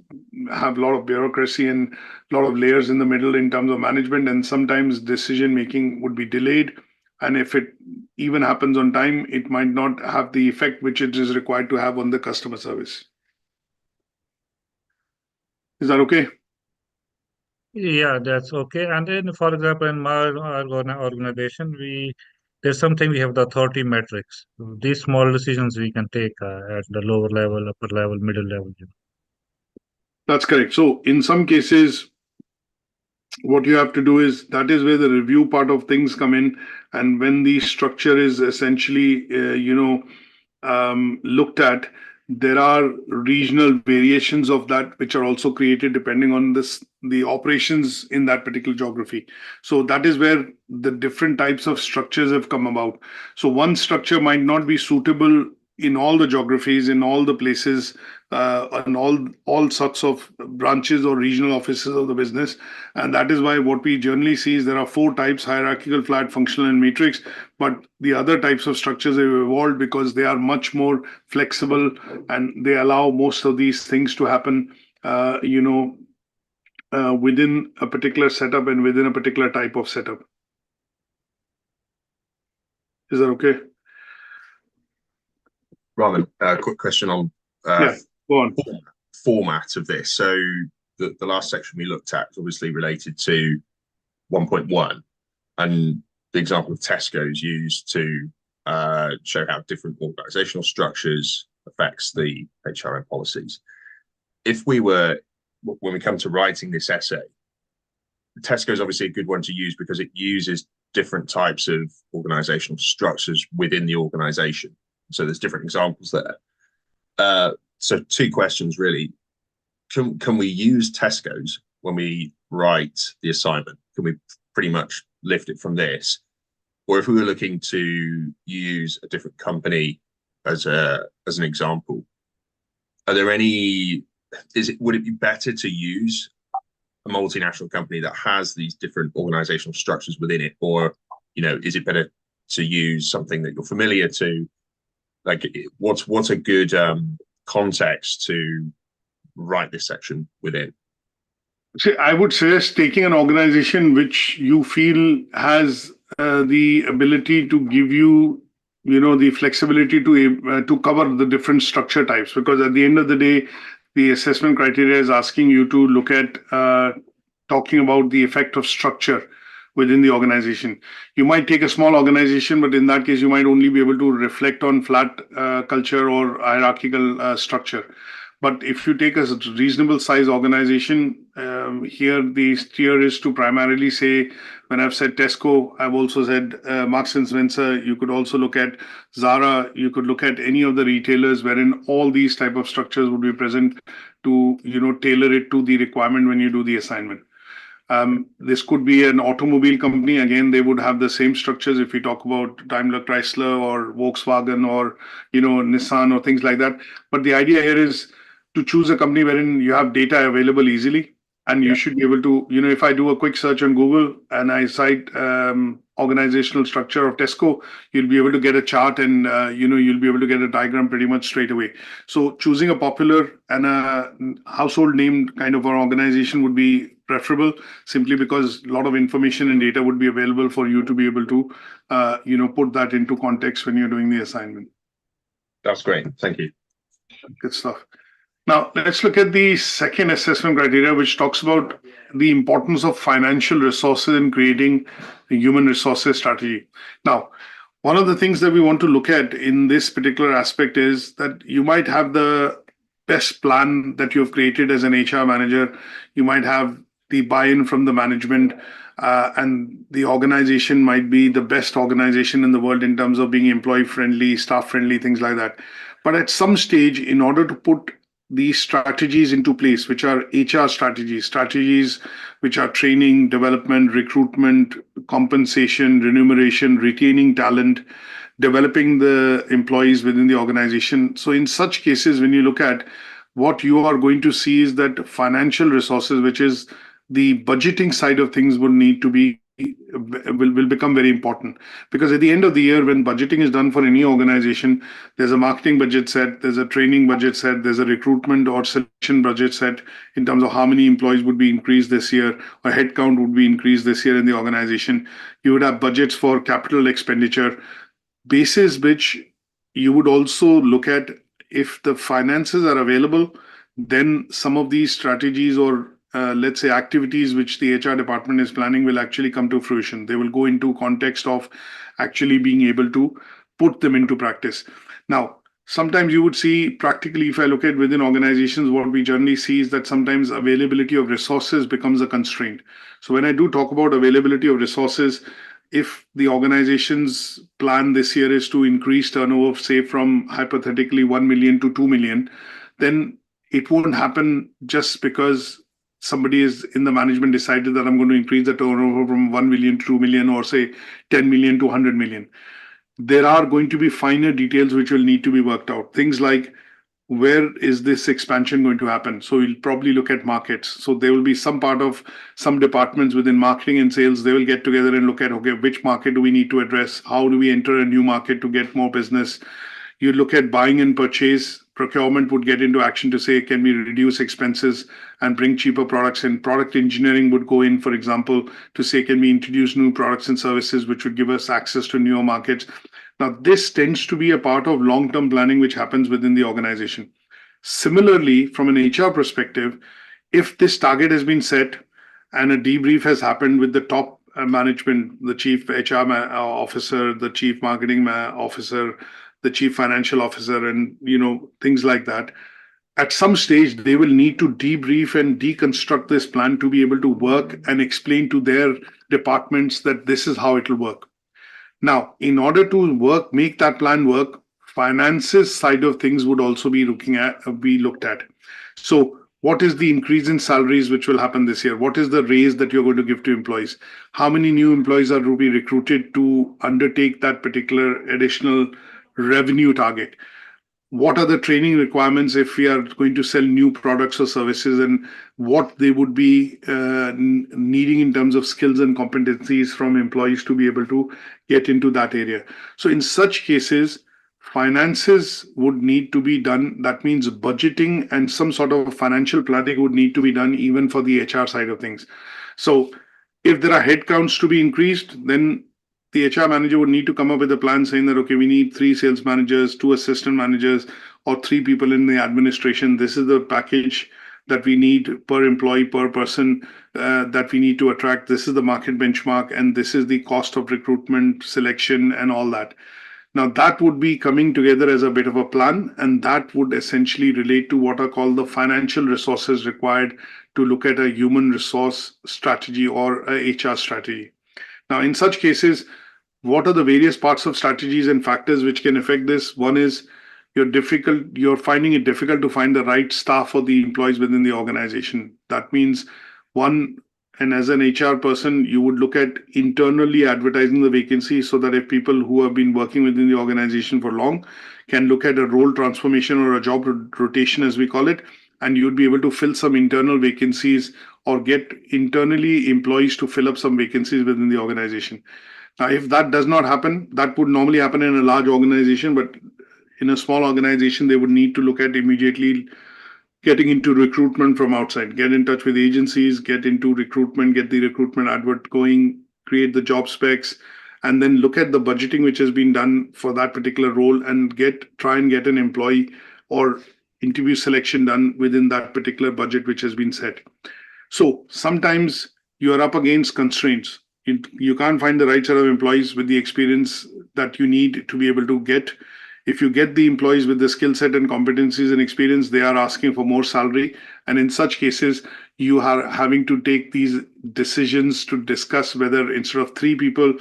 have a lot of bureaucracy and a lot of layers in the middle in terms of management, and sometimes decision making would be delayed. And if it even happens on time, it might not have the effect which it is required to have on the customer service. Is that okay? Yeah, that's okay. And then, for example, in my organization, there's something we have the authority metrics. These small decisions we can take at the lower level, upper level, middle level. That's correct. So in some cases, what you have to do is, that is where the review part of things come in. And when the structure is essentially, looked at, there are regional variations of that which are also created depending on the operations in that particular geography. So that is where the different types of structures have come about. So one structure might not be suitable in all the geographies, in all the places, and all sorts of branches or regional offices of the business. And that is why what we generally see is there are 4 types: hierarchical, flat, functional, and matrix. But the other types of structures have evolved because they are much more flexible and they allow most of these things to happen, within a particular setup and within a particular type of setup. Is that okay? Raman, a quick question on Yeah, go on. format of this. So the last section we looked at was obviously related to 1.1, and the example of Tesco is used to show how different organizational structures affects the HRM policies. If we were, when we come to writing this essay, Tesco is obviously a good one to use because it uses different types of organizational structures within the organization. So there's different examples there. So 2 questions really. Can we use Tesco's when we write the assignment? Can we pretty much lift it from this? Or if we were looking to use a different company as an example, are there any, would it be better to use a multinational company that has these different organizational structures within it? Or, is it better to use something that you're familiar to? Like, what's a good context to write this section within? See, I would suggest taking an organization which you feel has the ability to give you, the flexibility to cover the different structure types, because at the end of the day, the assessment criteria is asking you to look at talking about the effect of structure within the organization. You might take a small organization, but in that case, you might only be able to reflect on flat culture or hierarchical structure. But if you take a reasonable size organization, here the steer is to primarily say, when I've said Tesco, I've also said Marks and Spencer. You could also look at Zara. You could look at any of the retailers wherein all these type of structures would be present to, tailor it to the requirement when you do the assignment. This could be an automobile company. Again, they would have the same structures if we talk about Daimler Chrysler or Volkswagen or, Nissan or things like that. But the idea here is to choose a company wherein you have data available easily. And you should be able to, if I do a quick search on Google and I cite organizational structure of Tesco, you'll be able to get a chart and, you'll be able to get a diagram pretty much straight away. So choosing a popular and a household name kind of an organization would be preferable, simply because a lot of information and data would be available for you to be able to, put that into context when you're doing the assignment. That's great. Thank you. Good stuff. Now, let's look at the second assessment criteria, which talks about the importance of financial resources in creating a human resources strategy. Now, one of the things that we want to look at in this particular aspect is that you might have the best plan that you've created as an HR manager. You might have the buy-in from the management, and the organization might be the best organization in the world in terms of being employee-friendly, staff-friendly, things like that. But at some stage, in order to put these strategies into place, which are HR strategies which are training, development, recruitment, compensation, remuneration, retaining talent, developing the employees within the organization. So in such cases, when you look at what you are going to see is that financial resources, which is the budgeting side of things, will become very important, because at the end of the year, when budgeting is done for any organization, there's a marketing budget set, there's a training budget set, there's a recruitment or selection budget set in terms of how many employees would be increased this year or headcount would be increased this year in the organization. You would have budgets for capital expenditure, basis which you would also look at if the finances are available, then some of these strategies or let's say activities which the HR department is planning will actually come to fruition. They will go into context of actually being able to put them into practice. Now, sometimes you would see practically, if I look at within organizations, what we generally see is that sometimes availability of resources becomes a constraint. So when I do talk about availability of resources, if the organization's plan this year is to increase turnover, say from hypothetically 1 million to 2 million, then it won't happen just because somebody is in the management decided that I'm going to increase the turnover from 1 million to 2 million, or say 10 million to 100 million. There are going to be finer details which will need to be worked out. Things like, where is this expansion going to happen? So we'll probably look at markets. So there will be some part of some departments within marketing and sales, they will get together and look at, okay, which market do we need to address? How do we enter a new market to get more business? You look at buying and purchase. Procurement would get into action to say, can we reduce expenses and bring cheaper products in? Product engineering would go in, for example, to say, can we introduce new products and services which would give us access to newer markets? Now, this tends to be a part of long-term planning which happens within the organization. Similarly, from an HR perspective, if this target has been set and a debrief has happened with the top management, the chief HR officer, the chief marketing officer, the chief financial officer, and things like that, at some stage they will need to debrief and deconstruct this plan to be able to work and explain to their departments that this is how it will work. Now, in order to make that plan work, finances side of things would also be looked at. So what is the increase in salaries which will happen this year? What is the raise that you're going to give to employees? How many new employees are to be recruited to undertake that particular additional revenue target? What are the training requirements if we are going to sell new products or services, and what they would be needing in terms of skills and competencies from employees to be able to get into that area? So in such cases, finances would need to be done. That means budgeting and some sort of financial planning would need to be done even for the HR side of things. So if there are headcounts to be increased, then the HR manager would need to come up with a plan saying that, okay, we need 3 sales managers, 2 assistant managers, or 3 people in the administration. This is the package that we need per employee, per person that we need to attract. This is the market benchmark, and this is the cost of recruitment, selection, and all that. Now, that would be coming together as a bit of a plan, and that would essentially relate to what are called the financial resources required to look at a human resource strategy or a HR strategy. Now, in such cases, what are the various parts of strategies and factors which can affect this? One is you're finding it difficult to find the right staff for the employees within the organization. That means one, and as an HR person, you would look at internally advertising the vacancy so that if people who have been working within the organization for long can look at a role transformation or a job rotation, as we call it, and you'd be able to fill some internal vacancies or get internally employees to fill up some vacancies within the organization. Now, if that does not happen, that would normally happen in a large organization, but in a small organization, they would need to look at immediately getting into recruitment from outside, get in touch with agencies, get into recruitment, get the recruitment advert going, create the job specs, and then look at the budgeting which has been done for that particular role and try and get an employee or interview selection done within that particular budget which has been set. So sometimes you are up against constraints. You can't find the right set of employees with the experience that you need to be able to get. If you get the employees with the skill set and competencies and experience, they are asking for more salary. And in such cases, you are having to take these decisions to discuss whether instead of 3 people,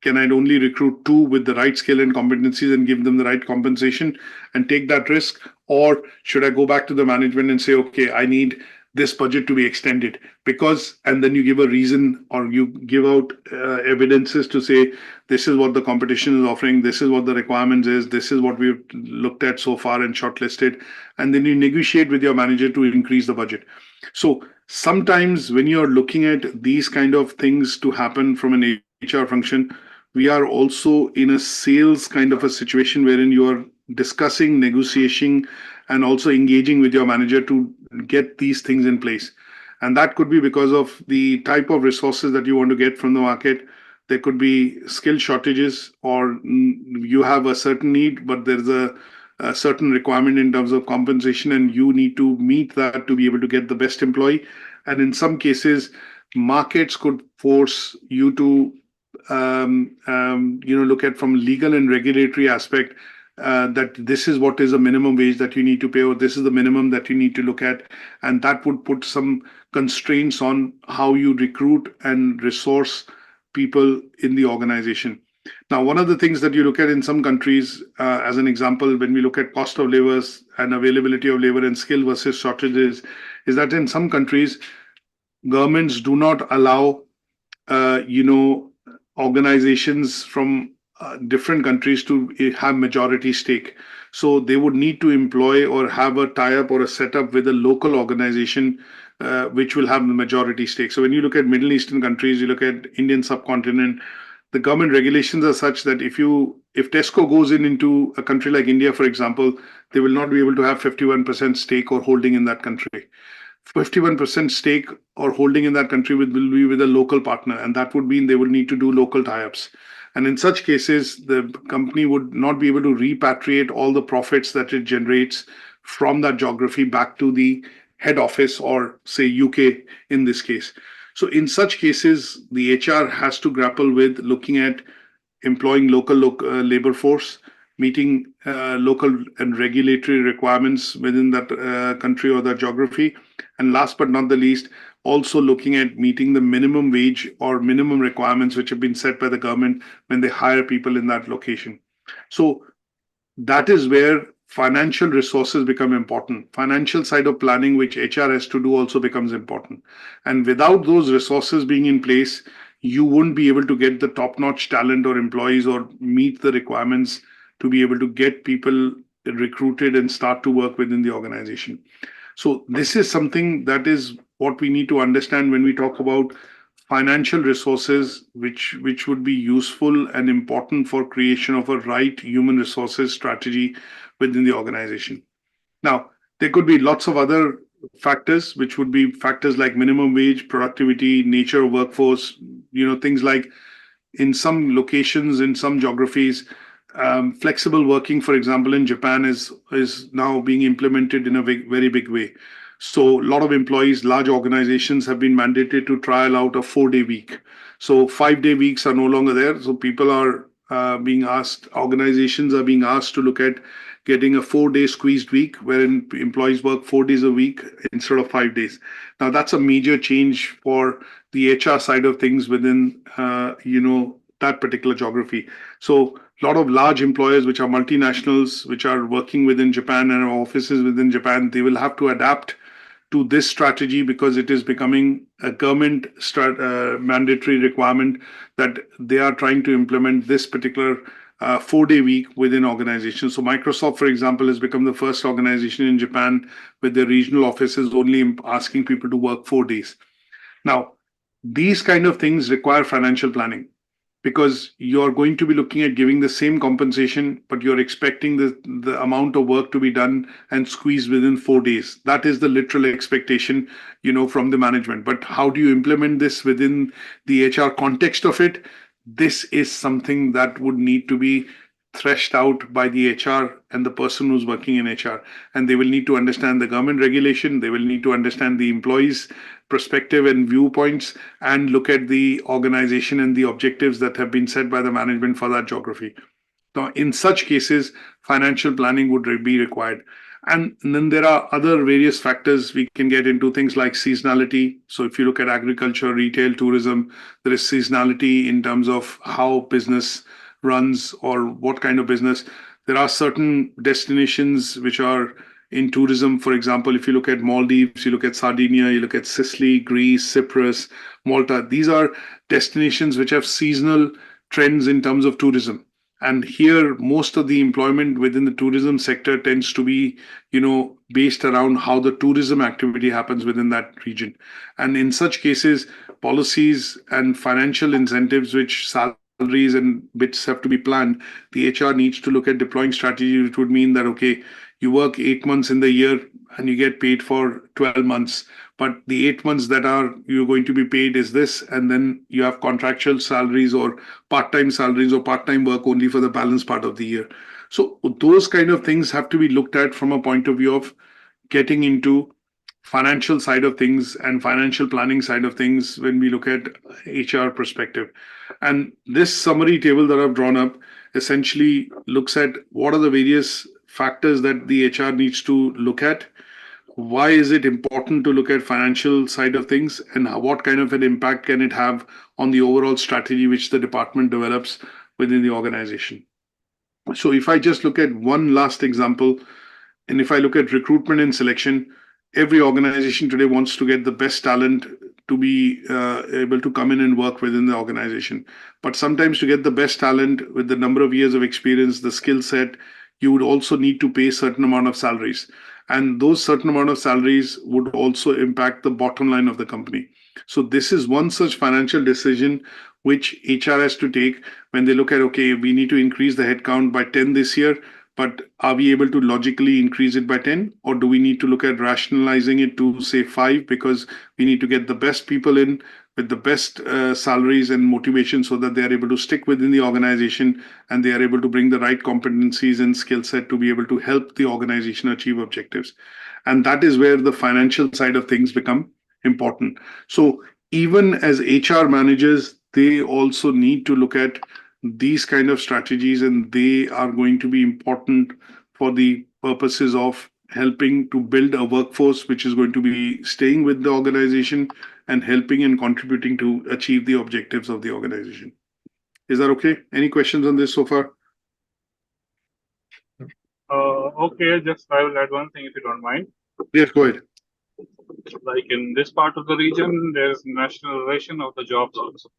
can I only recruit 2 with the right skill and competencies and give them the right compensation and take that risk? Or should I go back to the management and say, okay, I need this budget to be extended because, and then you give a reason or you give out evidences to say, this is what the competition is offering, this is what the requirements is, this is what we've looked at so far and shortlisted, and then you negotiate with your manager to increase the budget. So sometimes when you're looking at these kind of things to happen from an HR function, we are also in a sales kind of a situation wherein you are discussing, negotiating, and also engaging with your manager to get these things in place. And that could be because of the type of resources that you want to get from the market. There could be skill shortages, or you have a certain need, but there's a certain requirement in terms of compensation, and you need to meet that to be able to get the best employee. And in some cases, markets could force you to look at from legal and regulatory aspect that this is what is a minimum wage that you need to pay, or this is the minimum that you need to look at. And that would put some constraints on how you recruit and resource people in the organization. Now, one of the things that you look at in some countries, as an example, when we look at cost of labor and availability of labor and skill versus shortages, is that in some countries, governments do not allow, organizations from different countries to have majority stake. So they would need to employ or have a tie-up or a setup with a local organization which will have the majority stake. So when you look at Middle Eastern countries, you look at Indian subcontinent, the government regulations are such that if Tesco goes into a country like India, for example, they will not be able to have 51% stake or holding in that country. 51% stake or holding in that country will be with a local partner, and that would mean they would need to do local tie-ups. And in such cases, the company would not be able to repatriate all the profits that it generates from that geography back to the head office or say UK in this case. So in such cases, the HR has to grapple with looking at employing local labor force, meeting local and regulatory requirements within that country or that geography. And last but not the least, also looking at meeting the minimum wage or minimum requirements which have been set by the government when they hire people in that location. So that is where financial resources become important. Financial side of planning, which HR has to do, also becomes important. And without those resources being in place, you won't be able to get the top-notch talent or employees or meet the requirements to be able to get people recruited and start to work within the organization. So this is something that is what we need to understand when we talk about financial resources, which would be useful and important for creation of a right human resources strategy within the organization. Now, there could be lots of other factors, which would be factors like minimum wage, productivity, nature of workforce, things like in some locations, in some geographies, flexible working, for example, in Japan is now being implemented in a very big way. So a lot of employees, large organizations have been mandated to trial out a 4-day week. So 5-day weeks are no longer there. So people are being asked, organizations are being asked to look at getting a 4-day squeezed week wherein employees work 4 days a week instead of 5 days. Now that's a major change for the HR side of things within, that particular geography. So a lot of large employers, which are multinationals, which are working within Japan and have offices within Japan, they will have to adapt to this strategy because it is becoming a government mandatory requirement that they are trying to implement this particular 4-day week within organizations. So Microsoft, for example, has become the first organization in Japan with their regional offices only asking people to work 4 days. Now, these kind of things require financial planning, because you're going to be looking at giving the same compensation, but you're expecting the amount of work to be done and squeezed within 4 days. That is the literal expectation, from the management. But how do you implement this within the HR context of it? This is something that would need to be threshed out by the HR and the person who's working in HR. And they will need to understand the government regulation. They will need to understand the employees' perspective and viewpoints and look at the organization and the objectives that have been set by the management for that geography. Now, in such cases, financial planning would be required. And then there are other various factors we can get into, things like seasonality. So if you look at agriculture, retail, tourism, there is seasonality in terms of how business runs or what kind of business. There are certain destinations which are in tourism. For example, if you look at Maldives, you look at Sardinia, you look at Sicily, Greece, Cyprus, Malta. These are destinations which have seasonal trends in terms of tourism. And here, most of the employment within the tourism sector tends to be, based around how the tourism activity happens within that region. And in such cases, policies and financial incentives, which salaries and bits have to be planned, the HR needs to look at deploying strategy, which would mean that, okay, you work 8 months in the year and you get paid for 12 months. But the 8 months that you're going to be paid is this, and then you have contractual salaries or part-time salaries or part-time work only for the balance part of the year. So those kind of things have to be looked at from a point of view of getting into financial side of things and financial planning side of things when we look at HR perspective. And this summary table that I've drawn up essentially looks at what are the various factors that the HR needs to look at. Why is it important to look at financial side of things, and what kind of an impact can it have on the overall strategy which the department develops within the organization? So if I just look at one last example, and if I look at recruitment and selection, every organization today wants to get the best talent to be able to come in and work within the organization. But sometimes to get the best talent with the number of years of experience, the skill set, you would also need to pay a certain amount of salaries. And those certain amount of salaries would also impact the bottom line of the company. So this is one such financial decision which HR has to take when they look at, okay, we need to increase the headcount by 10 this year, but are we able to logically increase it by 10? Or do we need to look at rationalizing it to say 5 because we need to get the best people in with the best salaries and motivation so that they are able to stick within the organization and they are able to bring the right competencies and skill set to be able to help the organization achieve objectives. And that is where the financial side of things become important. So even as HR managers, they also need to look at these kind of strategies, and they are going to be important for the purposes of helping to build a workforce which is going to be staying with the organization and helping and contributing to achieve the objectives of the organization. Is that okay? Any questions on this so far? Okay, just I will add one thing if you don't mind. Yes, go ahead. Like in this part of the region, there is nationalization of the jobs also.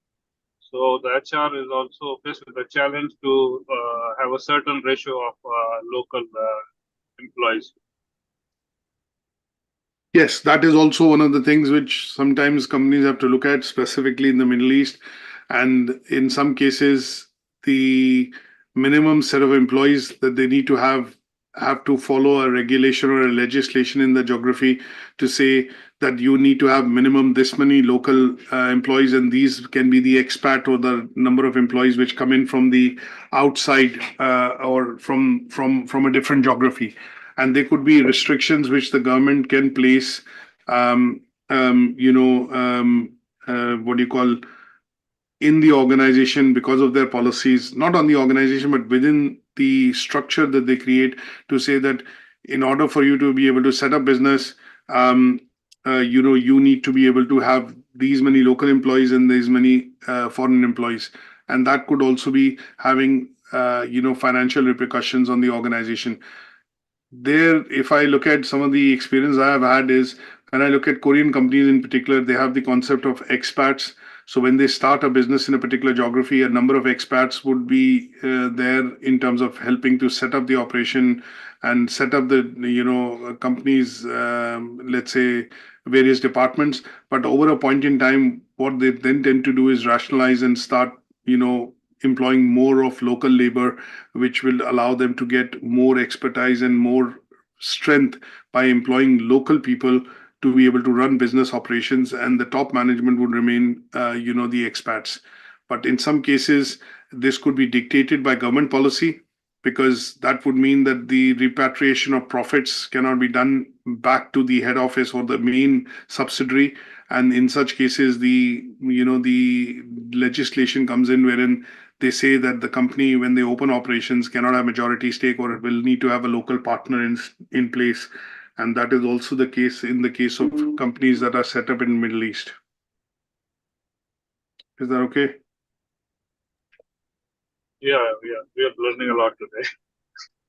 So the HR is also faced with the challenge to have a certain ratio of local employees. Yes, that is also one of the things which sometimes companies have to look at, specifically in the Middle East. And in some cases, the minimum set of employees that they need to have to follow a regulation or a legislation in the geography to say that you need to have minimum this many local employees, and these can be the expat or the number of employees which come in from the outside or from a different geography. And there could be restrictions which the government can place, what do you call, in the organization because of their policies, not on the organization, but within the structure that they create, to say that in order for you to be able to set up business, you need to be able to have these many local employees and these many foreign employees. And that could also be having, financial repercussions on the organization. There, if I look at some of the experience I have had, is when I look at Korean companies in particular, they have the concept of expats. So when they start a business in a particular geography, a number of expats would be there in terms of helping to set up the operation and set up the companies, let's say various departments. But over a point in time, what they then tend to do is rationalize and start employing more of local labor, which will allow them to get more expertise and more strength by employing local people to be able to run business operations, and the top management would remain, the expats. But in some cases, this could be dictated by government policy, because that would mean that the repatriation of profits cannot be done back to the head office or the main subsidiary. And in such cases, the legislation comes in wherein they say that the company, when they open operations, cannot have majority stake, or it will need to have a local partner in place. And that is also the case in the case of companies that are set up in the Middle East. Is that okay? Yeah, we are learning a lot today.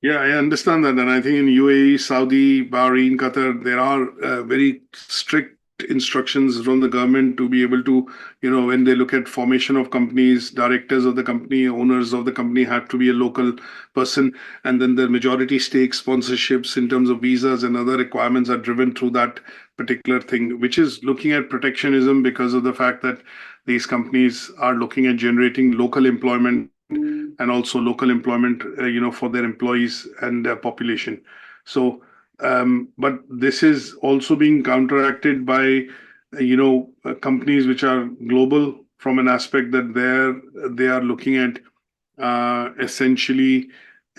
Yeah, I understand that. And I think in UAE, Saudi, Bahrain, Qatar, there are very strict instructions from the government to be able to, when they look at formation of companies, directors of the company, owners of the company have to be a local person. And then the majority stake sponsorships in terms of visas and other requirements are driven through that particular thing, which is looking at protectionism, because of the fact that these companies are looking at generating local employment and also local employment, for their employees and their population. So, but this is also being counteracted by, companies which are global, from an aspect that they are looking at essentially,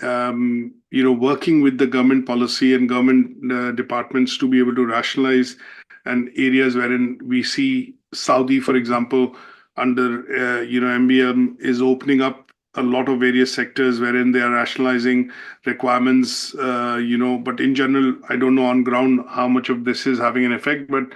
working with the government policy and government departments to be able to rationalize, and areas wherein we see Saudi, for example, under MBM is opening up a lot of various sectors wherein they are rationalizing requirements, but in general, I don't know on ground how much of this is having an effect, but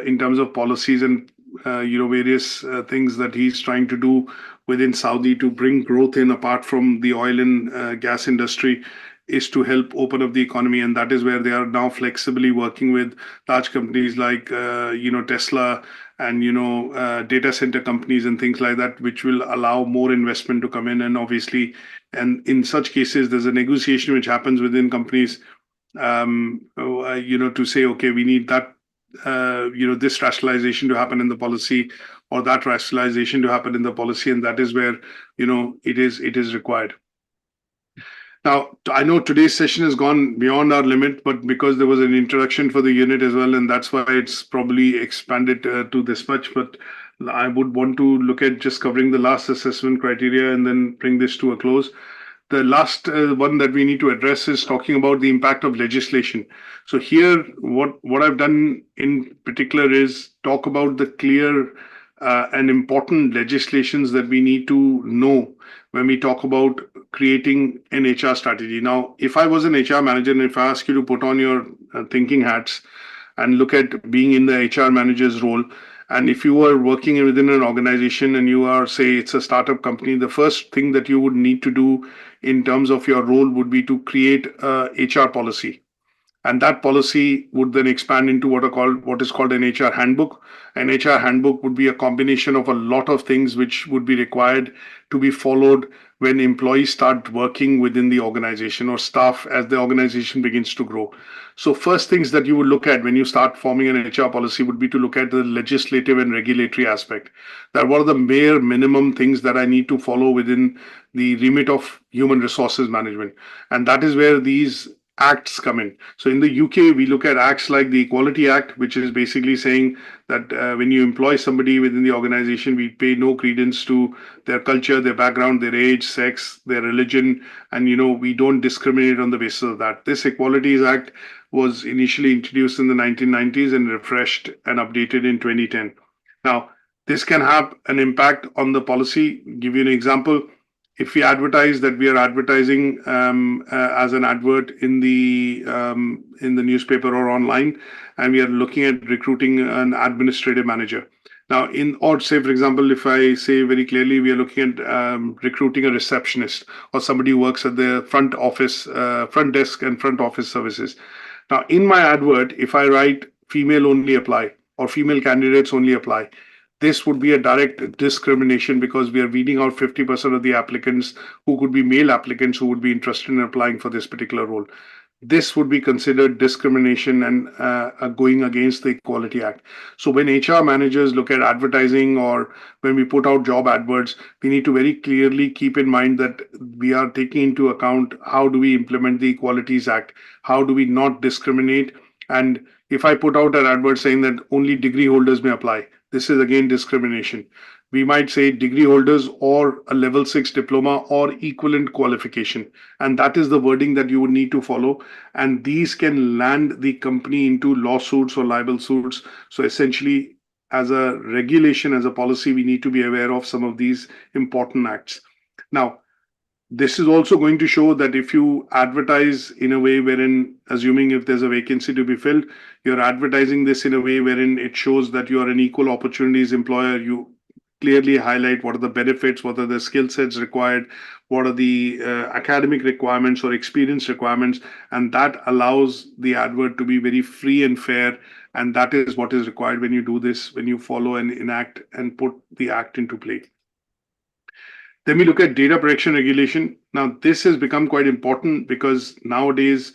in terms of policies and, various things that he's trying to do within Saudi to bring growth in, apart from the oil and gas industry, is to help open up the economy. And that is where they are now flexibly working with large companies like, Tesla and, data center companies and things like that, which will allow more investment to come in. And obviously, and in such cases, there's a negotiation which happens within companies, to say, okay, we need that, this rationalization to happen in the policy, or that rationalization to happen in the policy. And that is where, it is required. Now, I know today's session has gone beyond our limit, but because there was an introduction for the unit as well, and that's why it's probably expanded to this much. But I would want to look at just covering the last assessment criteria and then bring this to a close. The last one that we need to address is talking about the impact of legislation. So here, what I've done in particular is talk about the clear and important legislations that we need to know when we talk about creating an HR strategy. Now, if I was an HR manager, and if I ask you to put on your thinking hats and look at being in the HR manager's role, and if you are working within an organization and you are, say, it's a startup company, the first thing that you would need to do in terms of your role would be to create a HR policy. And that policy would then expand into what is called an HR handbook. An HR handbook would be a combination of a lot of things which would be required to be followed when employees start working within the organization, or staff as the organization begins to grow. So first things that you would look at when you start forming an HR policy would be to look at the legislative and regulatory aspect. That what are the bare minimum things that I need to follow within the remit of human resources management. And that is where these acts come in. So in the UK, we look at acts like the Equality Act, which is basically saying that when you employ somebody within the organization, we pay no credence to their culture, their background, their age, sex, their religion, and we don't discriminate on the basis of that. This Equalities Act was initially introduced in the 1990s and refreshed and updated in 2010. Now, this can have an impact on the policy. Give you an example. If we advertise that we are advertising as an advert in the newspaper or online, and we are looking at recruiting an administrative manager. Now, or say, for example, if I say very clearly, we are looking at recruiting a receptionist or somebody who works at the front office, front desk and front office services. Now, in my advert, if I write female only apply or female candidates only apply, this would be a direct discrimination because we are weeding out 50% of the applicants who could be male applicants who would be interested in applying for this particular role. This would be considered discrimination and going against the Equality Act. So when HR managers look at advertising or when we put out job adverts, we need to very clearly keep in mind that we are taking into account how do we implement the Equalities Act, how do we not discriminate. And if I put out an advert saying that only degree holders may apply, this is again discrimination. We might say degree holders or a level 6 diploma or equivalent qualification. And that is the wording that you would need to follow. And these can land the company into lawsuits or libel suits. So essentially, as a regulation, as a policy, we need to be aware of some of these important acts. Now, this is also going to show that if you advertise in a way wherein, assuming if there's a vacancy to be filled, you're advertising this in a way wherein it shows that you are an equal opportunities employer. You clearly highlight what are the benefits, what are the skill sets required, what are the academic requirements or experience requirements, and that allows the advert to be very free and fair. And that is what is required when you do this, when you follow and enact and put the act into play. Then we look at data protection regulation. Now, this has become quite important because nowadays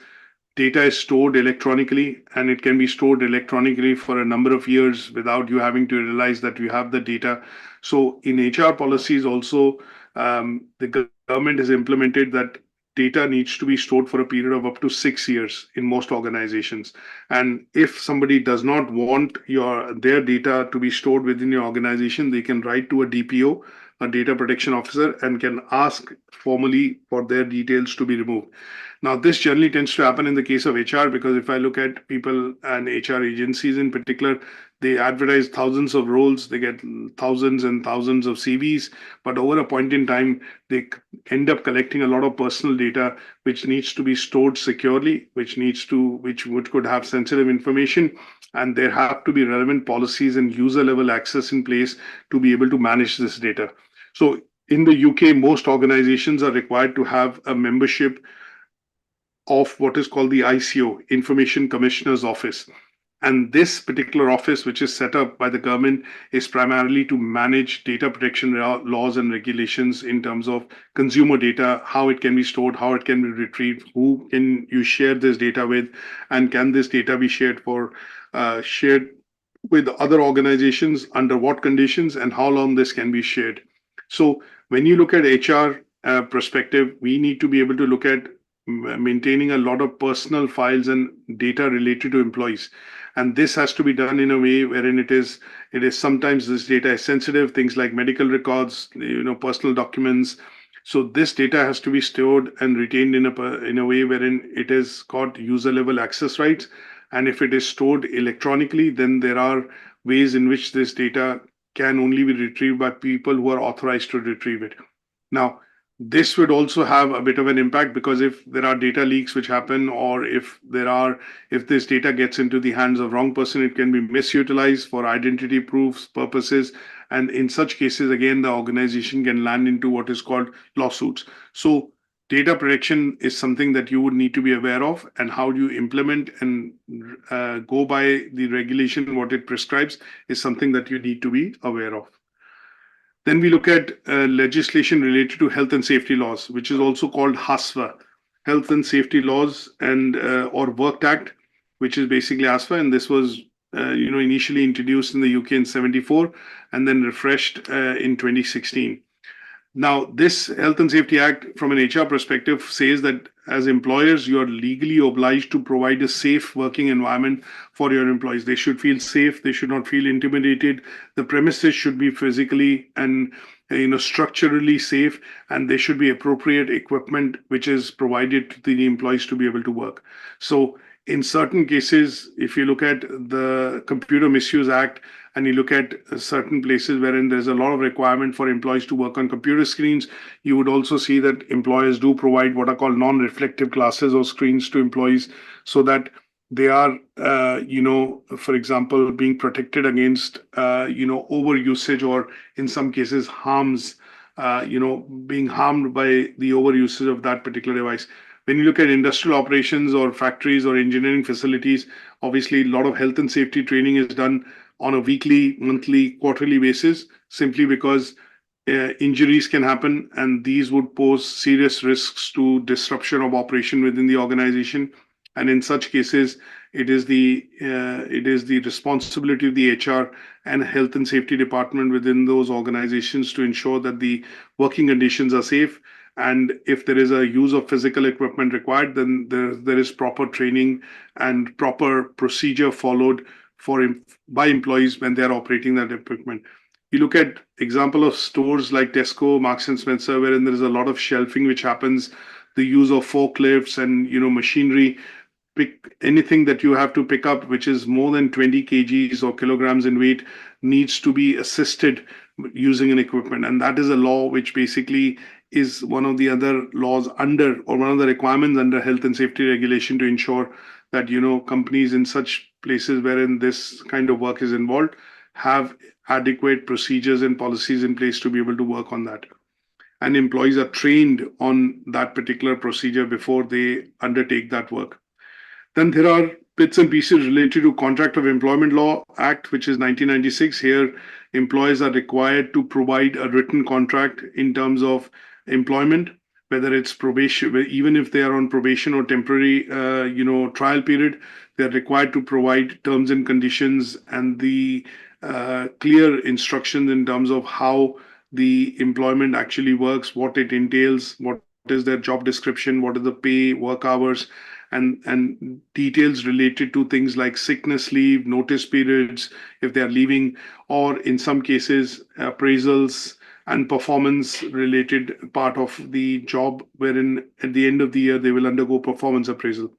data is stored electronically and it can be stored electronically for a number of years without you having to realize that you have the data. So in HR policies also, the government has implemented that data needs to be stored for a period of up to 6 years in most organizations. And if somebody does not want their data to be stored within your organization, they can write to a DPO, a data protection officer, and can ask formally for their details to be removed. Now, this generally tends to happen in the case of HR because if I look at people and HR agencies in particular, they advertise thousands of roles, they get thousands and thousands of CVs, but over a point in time, they end up collecting a lot of personal data, which needs to be stored securely, which could have sensitive information, and there have to be relevant policies and user level access in place to be able to manage this data. So in the UK, most organizations are required to have a membership of what is called the ICO, Information Commissioner's Office. And this particular office, which is set up by the government, is primarily to manage data protection laws and regulations in terms of consumer data, how it can be stored, how it can be retrieved, who can you share this data with, and can this data be shared with other organizations, under what conditions, and how long this can be shared. So when you look at HR perspective, we need to be able to look at maintaining a lot of personal files and data related to employees. And this has to be done in a way wherein it is sometimes this data is sensitive, things like medical records, personal documents. So this data has to be stored and retained in a way wherein it has got user level access rights. And if it is stored electronically, then there are ways in which this data can only be retrieved by people who are authorized to retrieve it. Now, this would also have a bit of an impact because if there are data leaks which happen, or if this data gets into the hands of wrong person, it can be misutilized for identity proofs purposes. And in such cases, again, the organization can land into what is called lawsuits. So data protection is something that you would need to be aware of, and how do you implement and go by the regulation, what it prescribes, is something that you need to be aware of. Then we look at legislation related to health and safety laws, which is also called HASFA, Health and Safety Laws and or Work Act, which is basically HASFA, and this was initially introduced in the UK in '74 and then refreshed in 2016. Now, this Health and Safety Act, from an HR perspective, says that as employers, you are legally obliged to provide a safe working environment for your employees. They should feel safe. They should not feel intimidated. The premises should be physically and structurally safe, and there should be appropriate equipment which is provided to the employees to be able to work. So, in certain cases, if you look at the Computer Misuse Act, and you look at certain places wherein there's a lot of requirement for employees to work on computer screens, you would also see that employers do provide what are called non-reflective glasses or screens to employees, so that they are, for example, being protected against, overusage, or in some cases harms, being harmed by the overusage of that particular device. When you look at industrial operations or factories or engineering facilities, obviously a lot of health and safety training is done on a weekly, monthly, quarterly basis, simply because injuries can happen, and these would pose serious risks to disruption of operation within the organization. And in such cases, it is the responsibility of the HR and health and safety department within those organizations to ensure that the working conditions are safe. And if there is a use of physical equipment required, then there is proper training and proper procedure followed by employees when they are operating that equipment. You look at example of stores like Tesco, Marks and Spencer, wherein there is a lot of shelving which happens, the use of forklifts and machinery. Pick anything that you have to pick up which is more than 20 kgs or kilograms in weight needs to be assisted using an equipment, and that is a law which basically is one of the other laws under, or one of the requirements under health and safety regulation, to ensure that companies in such places wherein this kind of work is involved have adequate procedures and policies in place to be able to work on that, and employees are trained on that particular procedure before they undertake that work. Then there are bits and pieces related to Contract of Employment Law Act, which is 1996. Here, employers are required to provide a written contract in terms of employment, whether it's probation, even if they are on probation or temporary, trial period, they're required to provide terms and conditions and the clear instructions in terms of how the employment actually works, what it entails, what is their job description, what are the pay, work hours, and details related to things like sickness leave, notice periods, if they are leaving, or in some cases, appraisals and performance related part of the job, wherein at the end of the year, they will undergo performance appraisal.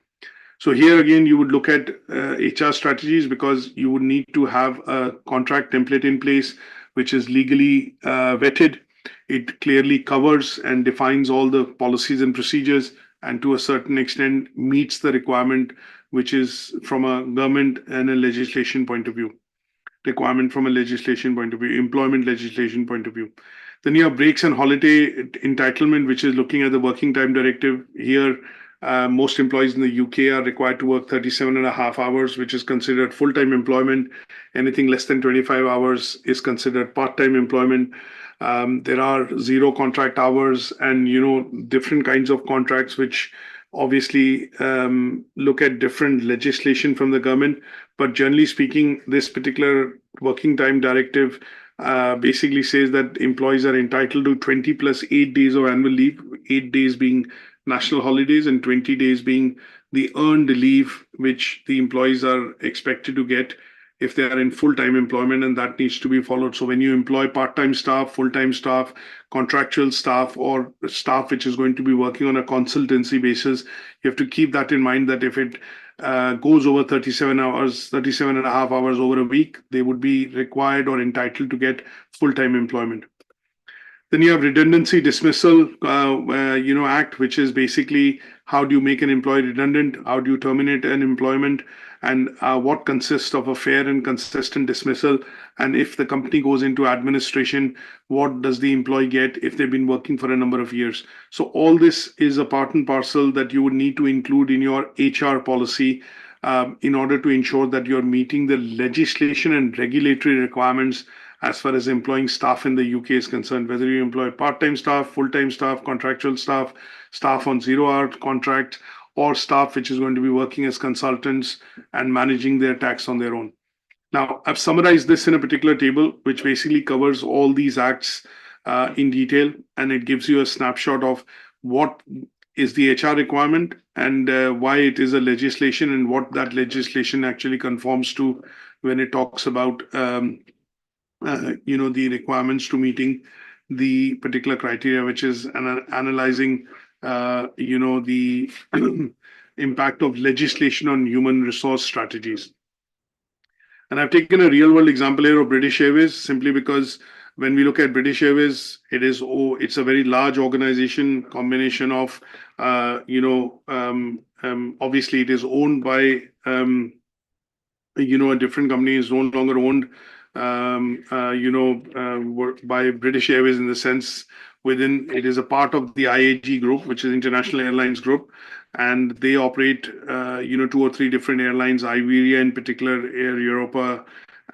So here again, you would look at HR strategies, because you would need to have a contract template in place, which is legally vetted. It clearly covers and defines all the policies and procedures, and to a certain extent meets the requirement, which is from a government and a legislation point of view. Employment legislation point of view. Then you have breaks and holiday entitlement, which is looking at the working time directive. Here, most employees in the UK are required to work 37.5 hours, which is considered full-time employment. Anything less than 25 hours is considered part-time employment. There are zero contract hours and, different kinds of contracts, which obviously look at different legislation from the government. But generally speaking, this particular working time directive basically says that employees are entitled to 20 plus 8 days of annual leave, 8 days being national holidays and 20 days being the earned leave, which the employees are expected to get if they are in full-time employment, and that needs to be followed. So when you employ part-time staff, full-time staff, contractual staff, or staff which is going to be working on a consultancy basis, you have to keep that in mind, that if it goes over 37 hours, 37.5 hours over a week, they would be required or entitled to get full-time employment. Then you have redundancy dismissal, act, which is basically how do you make an employee redundant? How do you terminate an employment? And what consists of a fair and consistent dismissal? And if the company goes into administration, what does the employee get if they've been working for a number of years? So all this is a part and parcel that you would need to include in your HR policy in order to ensure that you're meeting the legislation and regulatory requirements as far as employing staff in the UK is concerned, whether you employ part-time staff, full-time staff, contractual staff, staff on zero-hour contract, or staff which is going to be working as consultants and managing their tax on their own. Now, I've summarized this in a particular table, which basically covers all these acts in detail, and it gives you a snapshot of what is the HR requirement and why it is a legislation and what that legislation actually conforms to when it talks about the requirements to meeting the particular criteria, which is analyzing the impact of legislation on human resource strategies. And I've taken a real world example here of British Airways simply because when we look at British Airways, it's a very large organization, combination of obviously it is owned by a different company, is no longer owned by British Airways in the sense within it is a part of the IAG group, which is International Airlines Group, and they operate 2 or 3 different airlines, Iberia in particular, Air Europa,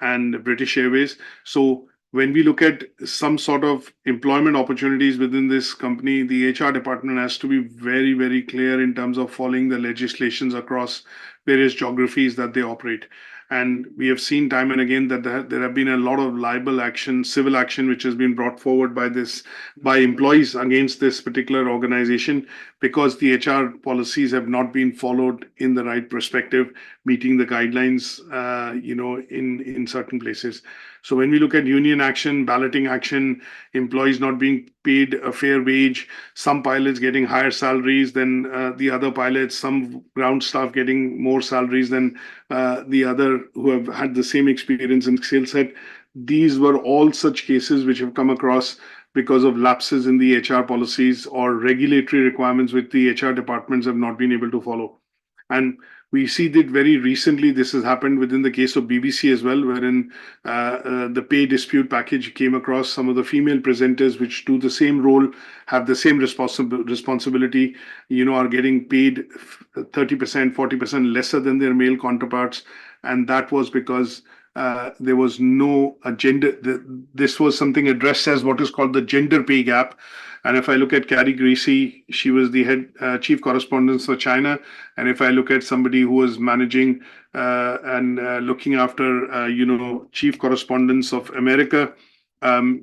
and British Airways. So when we look at some sort of employment opportunities within this company, the HR department has to be very, very clear in terms of following the legislations across various geographies that they operate. And we have seen time and again that there have been a lot of libel action, civil action, which has been brought forward by employees against this particular organization because the HR policies have not been followed in the right perspective, meeting the guidelines, in certain places. So when we look at union action, balloting action, employees not being paid a fair wage, some pilots getting higher salaries than the other pilots, some ground staff getting more salaries than the other who have had the same experience and skill set. These were all such cases which have come across because of lapses in the HR policies or regulatory requirements which the HR departments have not been able to follow. And we see that very recently this has happened within the case of BBC as well, wherein the pay dispute package came across some of the female presenters which do the same role, have the same responsibility, are getting paid 30%, 40% lesser than their male counterparts. And that was because there was no agenda. This was something addressed as what is called the gender pay gap. And if I look at Carrie Greasy, she was the head chief correspondent for China. And if I look at somebody who was managing and looking after, chief correspondents of America,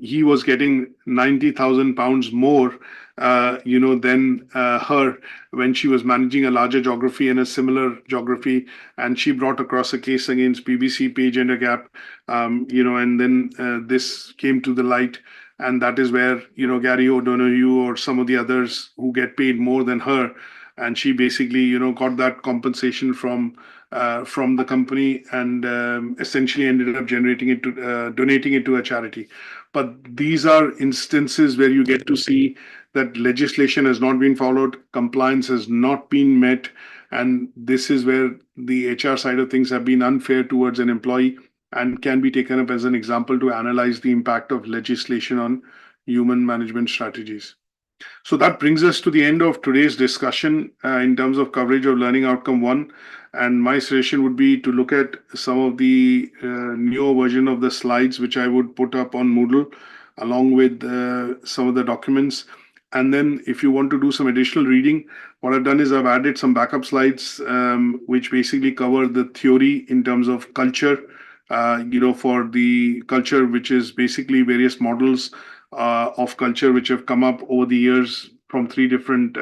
he was getting £90,000 more, than her when she was managing a larger geography and a similar geography. And she brought across a case against BBC pay gender gap, and then this came to the light. And that is where, Gary O'Donoghue or some of the others who get paid more than her. And she basically, got that compensation from the company and essentially ended up donating it to a charity. But these are instances where you get to see that legislation has not been followed, compliance has not been met. And this is where the HR side of things have been unfair towards an employee and can be taken up as an example to analyze the impact of legislation on human management strategies. So that brings us to the end of today's discussion in terms of coverage of Learning Outcome 1. And my suggestion would be to look at some of the newer version of the slides, which I would put up on Moodle, along with some of the documents. And then if you want to do some additional reading, what I've done is I've added some backup slides, which basically cover the theory in terms of culture, for the culture, which is basically various models of culture which have come up over the years from 3 different,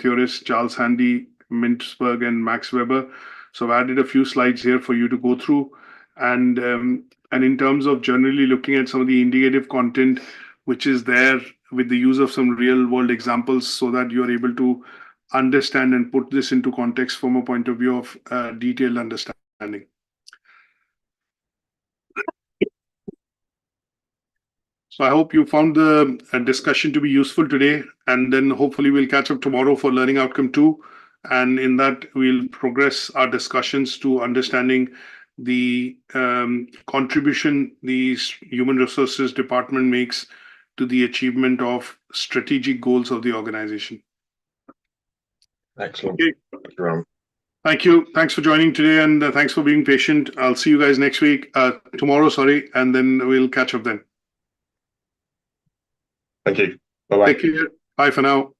theorists, Charles Handy, Mintzberg, and Max Weber. So I've added a few slides here for you to go through. And in terms of generally looking at some of the indicative content, which is there with the use of some real world examples so that you're able to understand and put this into context from a point of view of detailed understanding. So I hope you found the discussion to be useful today, and then hopefully we'll catch up tomorrow for Learning Outcome 2. And in that, we'll progress our discussions to understanding the contribution the Human Resources Department makes to the achievement of strategic goals of the organization. Excellent. Okay. Thank you, Ram. Thank you. Thanks for joining today, and thanks for being patient. I'll see you guys tomorrow, and then we'll catch up then. Thank you. Bye-bye. Take care. Bye for now.